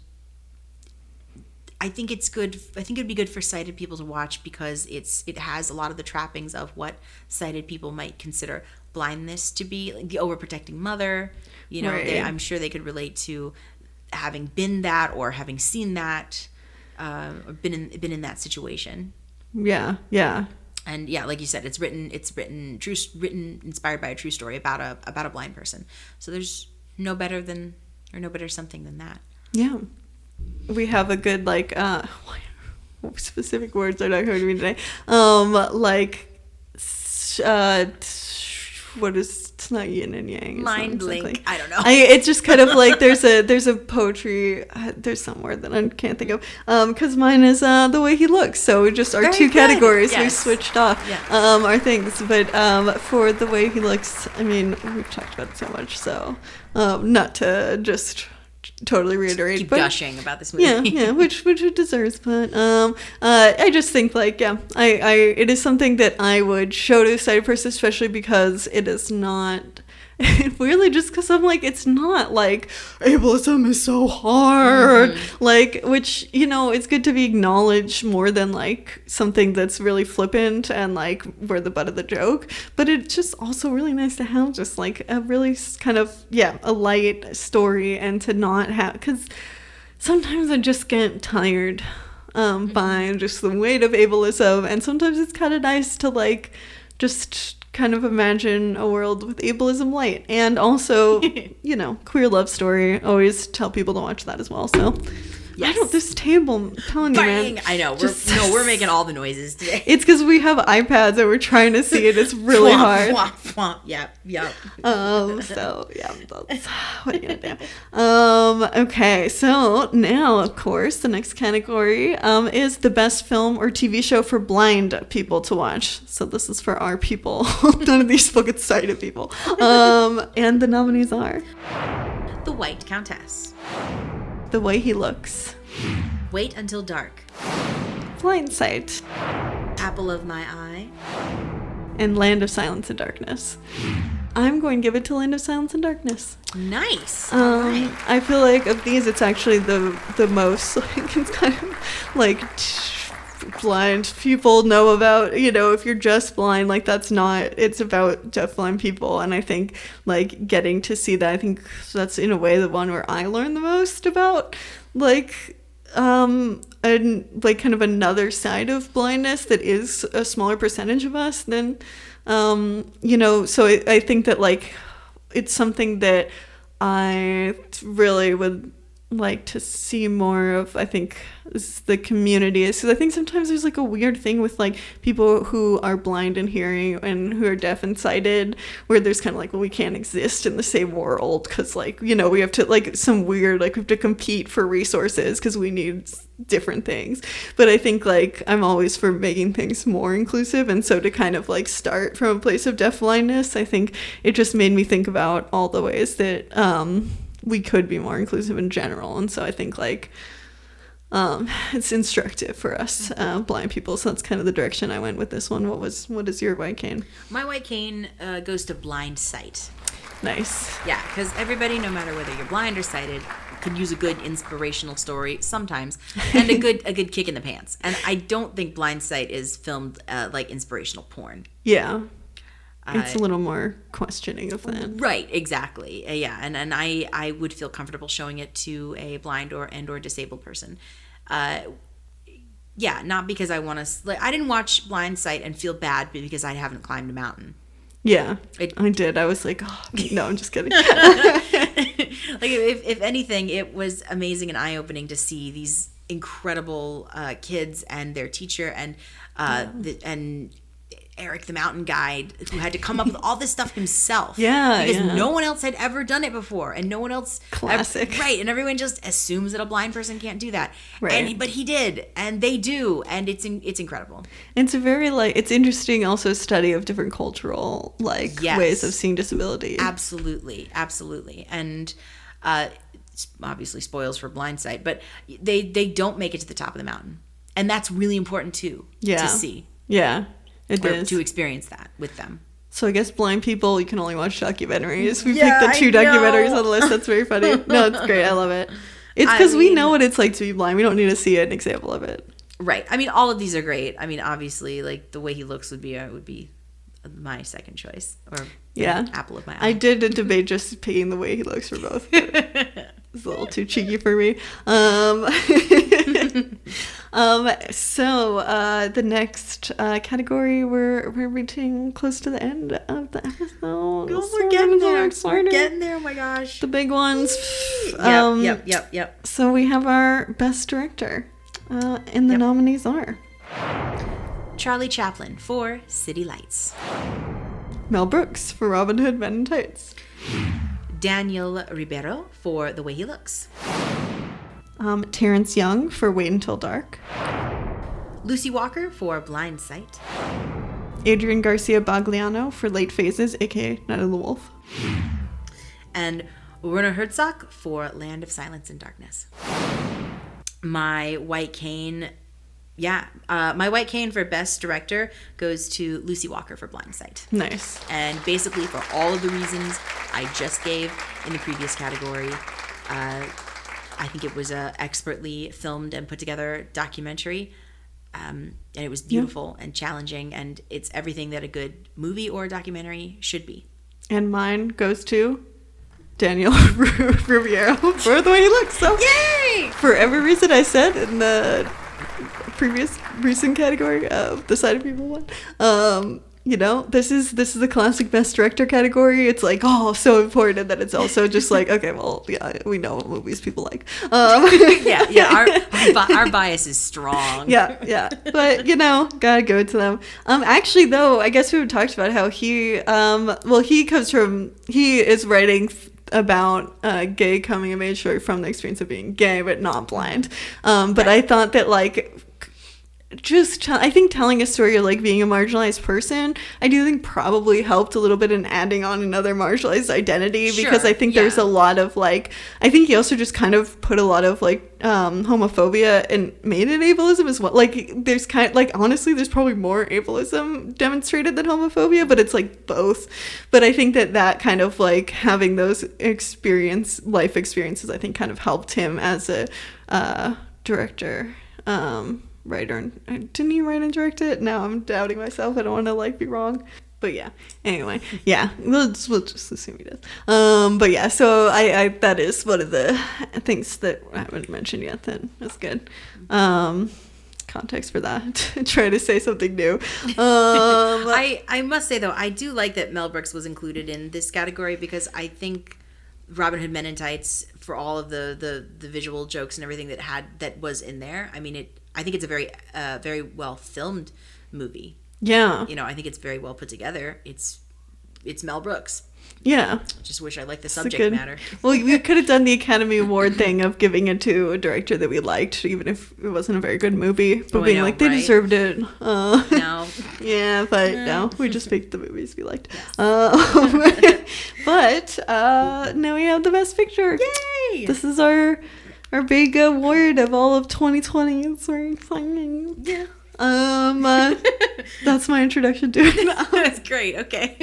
I think it's good. I think it'd be good for sighted people to watch because it has a lot of the trappings of what sighted people might consider blindness to be, like the overprotecting mother. You know, right. I'm sure they could relate to having been that or having seen that, or been in that situation. Yeah. Yeah. And yeah, like you said, it's written inspired by a true story about a blind person. So there's no better something than that. Yeah. We have a good specific words are not coming to me today. What is, it's not yin and yang. Mind link. I don't know. It's just kind of like there's a poetry. There's some word that I can't think of. Because mine is The Way He Looks. So we just our two categories. Yes. We switched off our things. But for The Way He Looks, I mean, we've talked about it so much. So not to just totally reiterate. Keep gushing about this movie. Yeah, which it deserves. But I just think it is something that I would show to a sighted person, especially because it is not weirdly, just because I'm like, it's not like ableism is so hard, like, which, you know, it's good to be acknowledged more than like something that's really flippant and like we're the butt of the joke. But it's just also really nice to have just like a really kind of, a light story, and to not have, because sometimes I just get tired by just the weight of ableism, and sometimes it's kind of nice to like just kind of imagine a world with ableism light, and also you know, queer love story. Always tell people to watch that as well. So yes. I don't, this table, I'm telling you, man. I know, we're making all the noises today. It's because we have iPads and we're trying to see it. It's really hard. Yep. So yeah, that's what are you gonna do? Okay, so now of course the next category is the best film or TV show for blind people to watch. So this is for our people, none of these fucking sighted people. And the nominees are The White Countess, The Way He Looks, Wait Until Dark, Blindsight, Apple of My Eye, and Land of Silence and Darkness. I'm going to give it to Land of Silence and Darkness. Nice. All right. I feel like of these, it's actually the most, like, it's kind of like blind people know about, you know, if you're just blind, like that's not, it's about deafblind people. And I think like getting to see that, I think that's in a way the one where I learned the most about like and like kind of another side of blindness that is a smaller percentage of us than you know. So I think that like it's something that I really would like to see more of. I think is the community is, because I think sometimes there's like a weird thing with like people who are blind and hearing and who are deaf and sighted, where there's kind of like, well, we can't exist in the same world because like, you know, we have to like some weird, like we have to compete for resources because we need different things. But I think like I'm always for making things more inclusive, and so to kind of like start from a place of deafblindness, I think it just made me think about all the ways that we could be more inclusive in general. And so I think like it's instructive for us blind people. So that's kind of the direction I went with this one. What is your white cane? My white cane goes to Blindsight. Nice. Yeah, because everybody, no matter whether you're blind or sighted, could use a good inspirational story sometimes, and a good kick in the pants. And I don't think Blindsight is filmed like inspirational porn. Yeah. It's a little more questioning of that. Right, exactly. Yeah, and I would feel comfortable showing it to a blind or disabled person. Yeah, not because I want to... Like, I didn't watch Blindsight and feel bad because I haven't climbed a mountain. Yeah, I did. I was like, oh, no, I'm just kidding. Like, if anything, it was amazing and eye-opening to see these incredible kids and their teacher and Eric the mountain guide, who had to come up with all this stuff himself. Because no one else had ever done it before, and no one else... Classic. Right, and everyone just assumes that a blind person can't do that. Right. But he did, and they do, and it's incredible. It's a very, like, it's interesting also study of different cultural, like, ways of seeing disability. Absolutely. And obviously spoils for Blindsight, but they don't make it to the top of the mountain. And that's really important, too, to see. Yeah. It is. To experience that with them. So I guess blind people, you can only watch documentaries. We picked the 2 documentaries on the list. That's very funny. No, it's great. I love it. It's because we know what it's like to be blind. We don't need to see an example of it. Right. I mean, all of these are great. I mean, obviously, like The Way He Looks would be my second choice, or apple of my eye. I did a debate just picking The Way He Looks for both. It's a little too cheeky for me. So the next category, we're reaching close to the end of the episode. Oh, we're getting there. We're getting there. Oh my gosh. The big ones. Yep. So we have our best director, and the nominees are Charlie Chaplin for City Lights, Mel Brooks for Robin Hood Men in Tights, Daniel Ribeiro for The Way He Looks, Terrence Young for Wait Until Dark, Lucy Walker for Blindsight, Adrian Garcia Bagliano for Late Phases, aka Night of the Wolf, and Werner Herzog for Land of Silence and Darkness. My white cane yeah, my white cane for best director goes to Lucy Walker for Blind Sight. Nice. And basically for all of the reasons I just gave in the previous category, I think it was a expertly filmed and put together documentary. And it was beautiful and challenging, and it's everything that a good movie or documentary should be. And mine goes to Daniel Riviero for the way he looks. So, yay! For every reason I said in the recent category of the Sight of Evil one, this is the classic best director category. It's like, oh, so important that it's also just like, okay, well, yeah, we know what movies people like. Our bias is strong. Yeah, but gotta go to them. Actually, though, I guess we talked about how he is writing about gay coming of age story from the experience of being gay but not blind. But I thought that I think telling a story of being a marginalized person, I do think probably helped a little bit in adding on another marginalized identity, because I think there's a lot of I think he also just kind of put a lot of homophobia and made it ableism as well. There's honestly there's probably more ableism demonstrated than homophobia, but it's both. But I think that kind of having those life experiences, I think kind of helped him as a director. Writer. Didn't he write and direct it? Now I'm doubting myself. I don't want to be wrong. But yeah. Anyway, yeah. We'll just assume he does. But yeah. So I that is one of the things that I haven't mentioned yet. Then that's good. Context for that. Try to say something new. I must say though, I do like that Mel Brooks was included in this category, because I think Robin Hood Men in Tights, for all of the visual jokes and everything that was in there. I mean, I think it's a very well filmed movie. Yeah. I think it's very well put together. It's Mel Brooks. Yeah. Just wish I liked the subject matter. Well, we could have done the Academy Award thing of giving it to a director that we liked, even if it wasn't a very good movie. But being they deserved it. No. Yeah, but no, we just picked the movies we liked. Yes. But now we have the Best Picture. Yay! This is our big award of all of 2020. It's very exciting. Yeah. That's my introduction to it. That's great. Okay.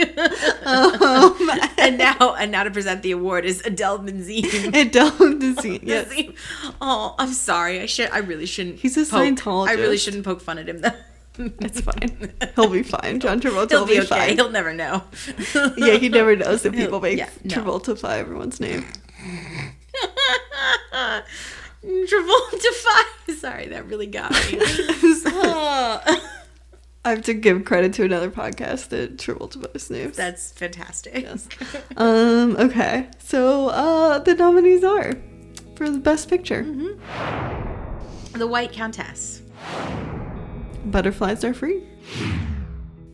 And now to present the award is Adele Dazeem. Adele Dazeem. Yes. Oh, I'm sorry. I really shouldn't. He's a Scientologist. I really shouldn't poke fun at him though. It's fine. He'll be fine. John Travolta will be okay. fine. He'll never know. Yeah, he never knows that people make Travolta everyone's name. Travolta. Sorry, that really got me. I have to give credit to another podcast that Travolta names. That's fantastic. Yes. Okay. So the nominees are for the Best Picture. Mm-hmm. The White Countess. Butterflies Are Free.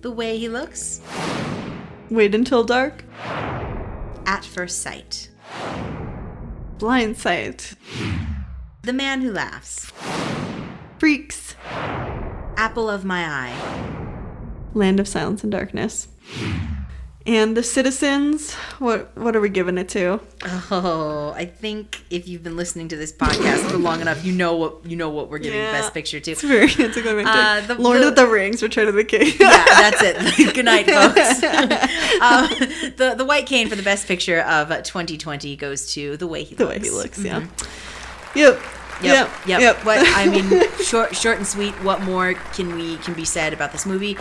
The Way He Looks. Wait Until Dark. At First Sight. Blind Sight. The Man Who Laughs. Freaks. Apple of My Eye. Land of Silence and Darkness. And The Citizens, what are we giving it to? Oh, I think if you've been listening to this podcast for long enough, you know what we're giving Best Picture to. It's a good picture. Lord of the Rings, Return of the King. Yeah, that's it. Good night, folks. The White Cane for the Best Picture of 2020 goes to The Way He Looks. The Way He Looks, yeah. Mm-hmm. Yep. What I mean, short and sweet. What more can be said about this movie?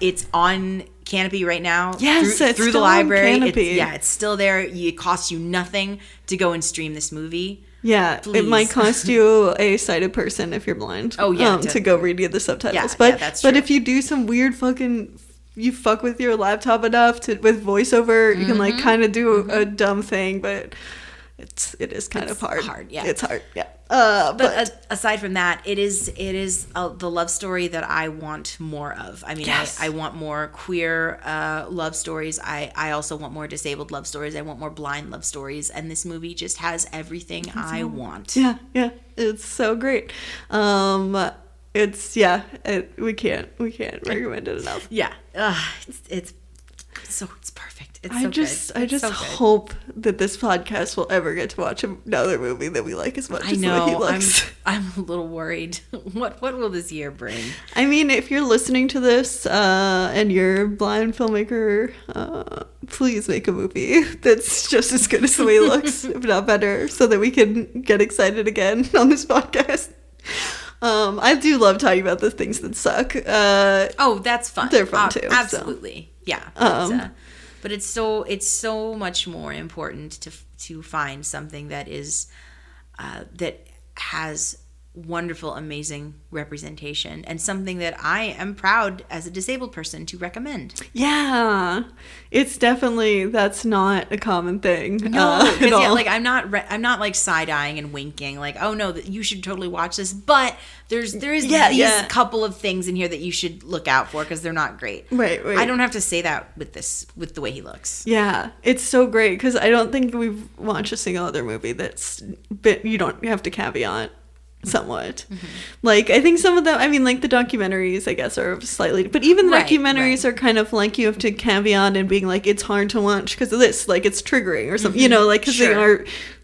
It's on Canopy right now. Yes, it's through still the library. On Canopy. It's still there. It costs you nothing to go and stream this movie. Yeah, Please. It might cost you a sighted person if you're blind. Oh yeah, to go read the subtitles. That's true. But if you do some weird you fuck with your laptop enough with voiceover, you can kind of do a dumb thing, but it is kind of hard. Yeah, it's hard. Yeah. But aside from that, it is the love story that I want more of. I mean, yes. I want more queer love stories. I also want more disabled love stories. I want more blind love stories. And this movie just has everything I want. Yeah. It's so great. We can't recommend it enough. Yeah. It's it's perfect. It's I so just good. I just hope that this podcast will ever get to watch another movie that we like as much as the way he looks. I'm a little worried. What will this year bring? I mean, if you're listening to this and you're a blind filmmaker, please make a movie that's just as good as the way he looks, if not better, so that we can get excited again on this podcast. I do love talking about the things that suck. That's fun. They're fun too. Absolutely. So. Yeah. But it's so much more important to find something that is that has wonderful, amazing representation, and something that I am proud as a disabled person to recommend. Yeah, it's definitely, that's not a common thing. No, because like I'm not like side-eyeing and winking like, oh no, you should totally watch this, but there is these couple of things in here that you should look out for because they're not great. Right. I don't have to say that with the way he looks. Yeah, it's so great because I don't think we've watched a single other movie that's you don't have to caveat somewhat. Mm-hmm. Like, I think some of them, I mean, like the documentaries, I guess, are slightly, but even the documentaries are kind of like, you have to caveat and being like, it's hard to watch because of this, like it's triggering or something, you know, like because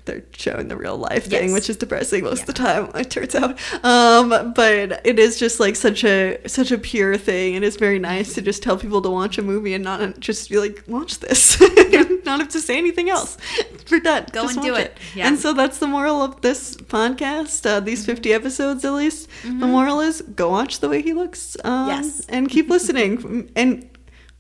they're showing the real life thing, which is depressing most of the time, it turns out. But it is just like such a pure thing, and it's very nice to just tell people to watch a movie and not just be like, watch this, not have to say anything else. For that, go and do it. Yeah. And so that's the moral of this podcast. These 50 episodes, at least. Mm-hmm. The moral is go watch The Way He Looks. And keep listening. And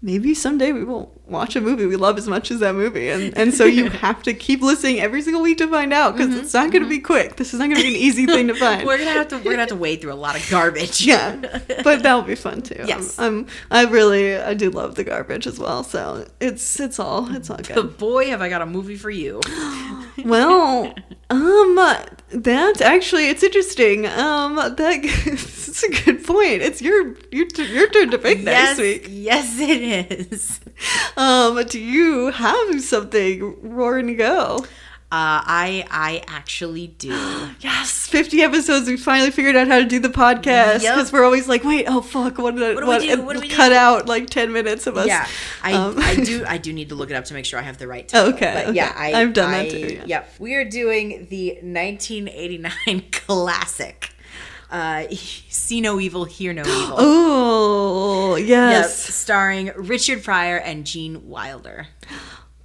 maybe someday we will watch a movie we love as much as that movie, and so you have to keep listening every single week to find out, because it's not going to be quick. This is not going to be an easy thing to find. we're gonna have to wade through a lot of garbage. Yeah, but that'll be fun too. Yes, I do love the garbage as well. So it's all good. But boy, have I got a movie for you. Well, that actually, it's interesting. That's a good point. It's your turn to pick next week. Yes, it is. Do you have something roaring to go? I actually do. Yes, 50 episodes. We finally figured out how to do the podcast, because we're always like, wait, oh fuck, what do we cut out like 10 minutes of us. Yeah, I do need to look it up to make sure I have the right title. Okay, but yeah, I've done that too. Yeah. Yep, we are doing the 1989 classic. See No Evil, Hear No Evil. Oh, yes. Yep, starring Richard Pryor and Gene Wilder.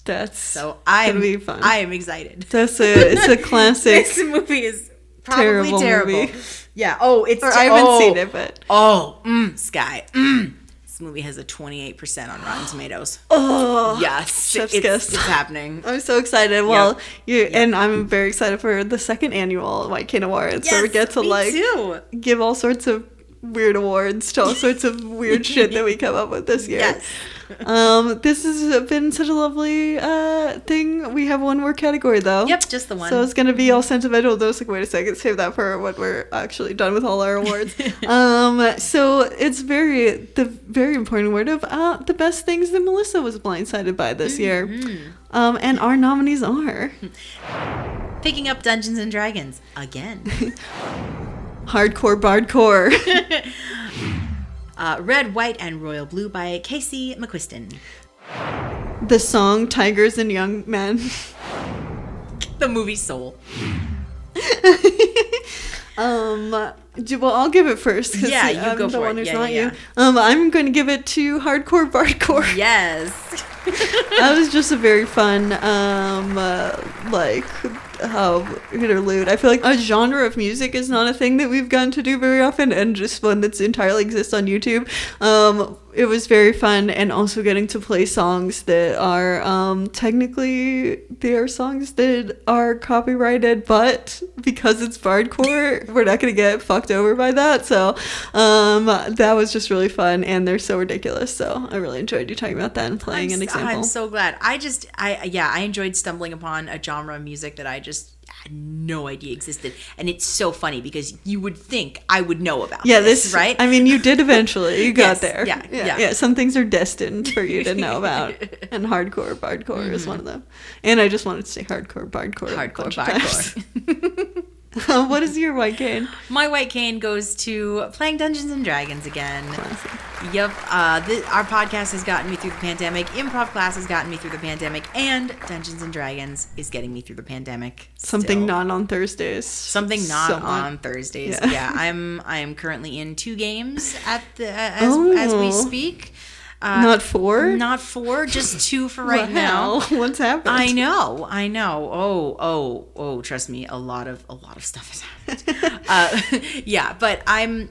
That's gonna be fun. I am excited. It's a classic. This movie is probably terrible. Movie. Yeah. I haven't seen it, but Sky. This movie has a 28% on Rotten Tomatoes. Oh, yes, it's happening. I'm so excited. Well, and I'm very excited for the second annual White Cane Awards, where we get to give all sorts of weird awards to all sorts of weird shit that we come up with this year. Yes. This has been such a lovely thing. We have one more category though. Yep, just the one. So it's gonna be all sentimental. I was like, wait a second, save that for when we're actually done with all our awards. So it's the very important word of the best things that Melissa was blindsided by this year. And our nominees are picking up Dungeons and Dragons again. Hardcore Bardcore. Red, White, and Royal Blue by Casey McQuiston. The song Tigers and Young Men. The movie Soul. Well, I'll give it first. Yeah, you go for it. You. I'm going to give it to Hardcore Bardcore. Yes. That was just a very fun, interlude. I feel like a genre of music is not a thing that we've gotten to do very often, and just one that's entirely exists on YouTube. It was very fun, and also getting to play songs that are technically they are songs that are copyrighted, but because it's bardcore, we're not gonna get fucked over by that. So that was just really fun, and they're so ridiculous. So I really enjoyed you talking about that and playing an example. I'm so glad. I enjoyed stumbling upon a genre of music that I just had no idea existed, and it's so funny because you would think I would know about this, right? I mean, you did eventually. You got there. Yeah. Some things are destined for you to know about, and Hardcore Bardcore is one of them. And I just wanted to say Hardcore Bardcore. What is your White Cane? My White Cane goes to playing Dungeons and Dragons again. Classic. Yep. Our podcast has gotten me through the pandemic. Improv class has gotten me through the pandemic. And Dungeons and Dragons is getting me through the pandemic. Something still. not on Thursdays. Something not on Thursdays. Yeah. I am currently in 2 games as we speak. Not 4? Not 4, just 2 for right now. What's happened? I know. Oh, trust me, a lot of stuff has happened. Yeah, but I'm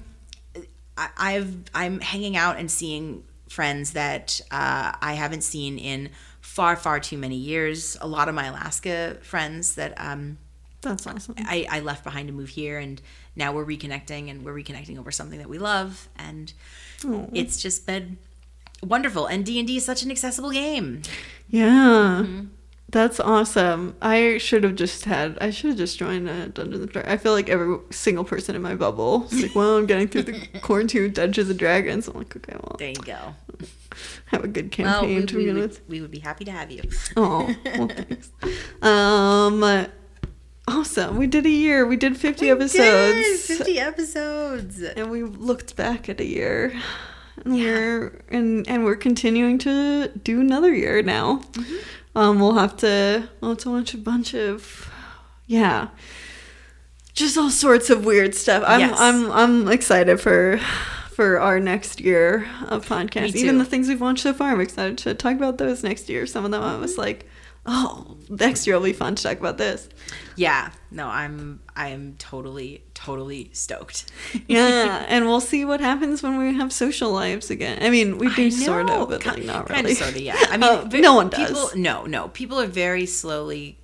hanging out and seeing friends that I haven't seen in far too many years. A lot of my Alaska friends that that's awesome. I left behind to move here, and now we're reconnecting over something that we love, and it's just been wonderful. And D&D is such an accessible game. Yeah. Mm-hmm. That's awesome. I should have just joined Dungeons and Dragons. I feel like every single person in my bubble is like, well, I'm getting through the quarantine with Dungeons and Dragons. I'm like, okay, well. There you go. Have a good campaign to begin with. We would be happy to have you. Oh, well, thanks. Awesome. We did a year. We did 50 episodes. 50 episodes. And we looked back at a year. And we're continuing to do another year now. Mm-hmm. We'll have to watch a bunch of just all sorts of weird stuff. I'm excited for our next year of podcast. Even the things we've watched so far, I'm excited to talk about those next year. Some of them I was like, oh, next year will be fun to talk about this. Yeah. No, I am totally stoked. Yeah, and we'll see what happens when we have social lives again. I mean, we do sort of, but like not really. Kind of, sort of, yeah. I mean, no one does. No. People are very slowly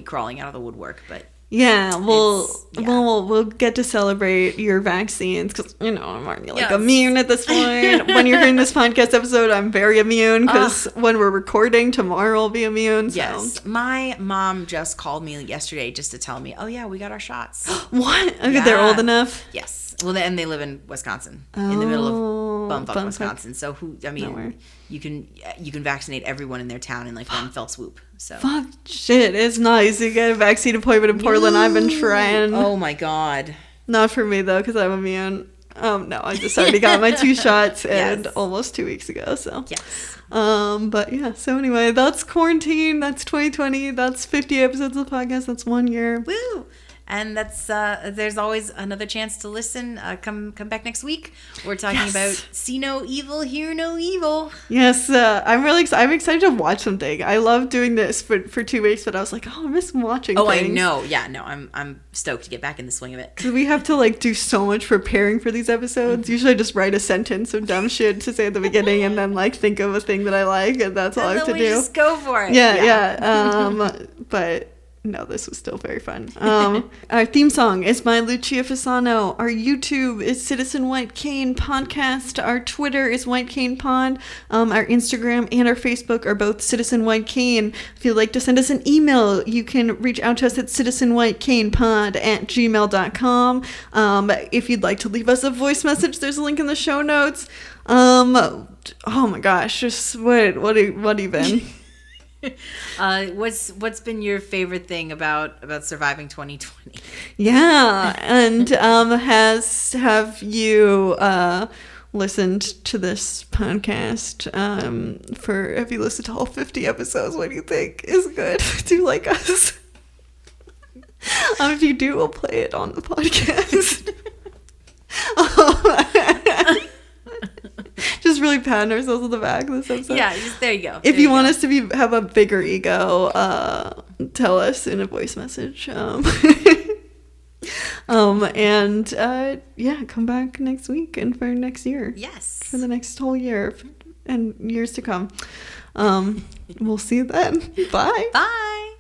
crawling out of the woodwork, but yeah, we'll get to celebrate your vaccines because I'm already immune at this point. When you're hearing this podcast episode, I'm very immune because when we're recording tomorrow, I'll be immune. So. Yes, my mom just called me yesterday just to tell me, oh yeah, we got our shots. What? Okay, they're old enough. Yes. Well, and they live in Wisconsin, in the middle of bumfuck Wisconsin. So you can vaccinate everyone in their town in like one fell swoop. So fuck shit, it's nice. You get a vaccine appointment in Portland. I've been trying. Oh my god. Not for me though, because I'm immune. No, I just already got my 2 shots and almost 2 weeks ago. So yes. But yeah. So anyway, that's quarantine. That's 2020. That's 50 episodes of the podcast. That's 1 year. Woo. And that's there's always another chance to listen. Come back next week. We're talking about See No Evil, Hear No Evil. Yes, I'm really excited. I'm excited to watch something. I love doing this for 2 weeks, but I was like, I miss watching things. I know. Yeah, no, I'm stoked to get back in the swing of it. Because we have to do so much preparing for these episodes. Usually I just write a sentence of dumb shit to say at the beginning and then think of a thing that I like, and that's all I have to do. Just go for it. Yeah. But no, this was still very fun. Our theme song is by Lucia Fasano. Our YouTube is Citizen White Cane Podcast. Our Twitter is White Cane Pod. Our Instagram and our Facebook are both Citizen White Cane. If you'd like to send us an email, you can reach out to us at citizenwhitecanepod@gmail.com. If you'd like to leave us a voice message, there's a link in the show notes. Oh my gosh, just what even? What's been your favorite thing about surviving 2020? Yeah, and have you listened to this podcast? Have you listened to all 50 episodes? What do you think is good? Do you like us? If you do, we'll play it on the podcast. Just really patting ourselves on the back of this episode. Yeah, there you go. If you want us to have a bigger ego, tell us in a voice message. Come back next week and for next year. Yes. For the next whole year and years to come. We'll see you then. Bye. Bye.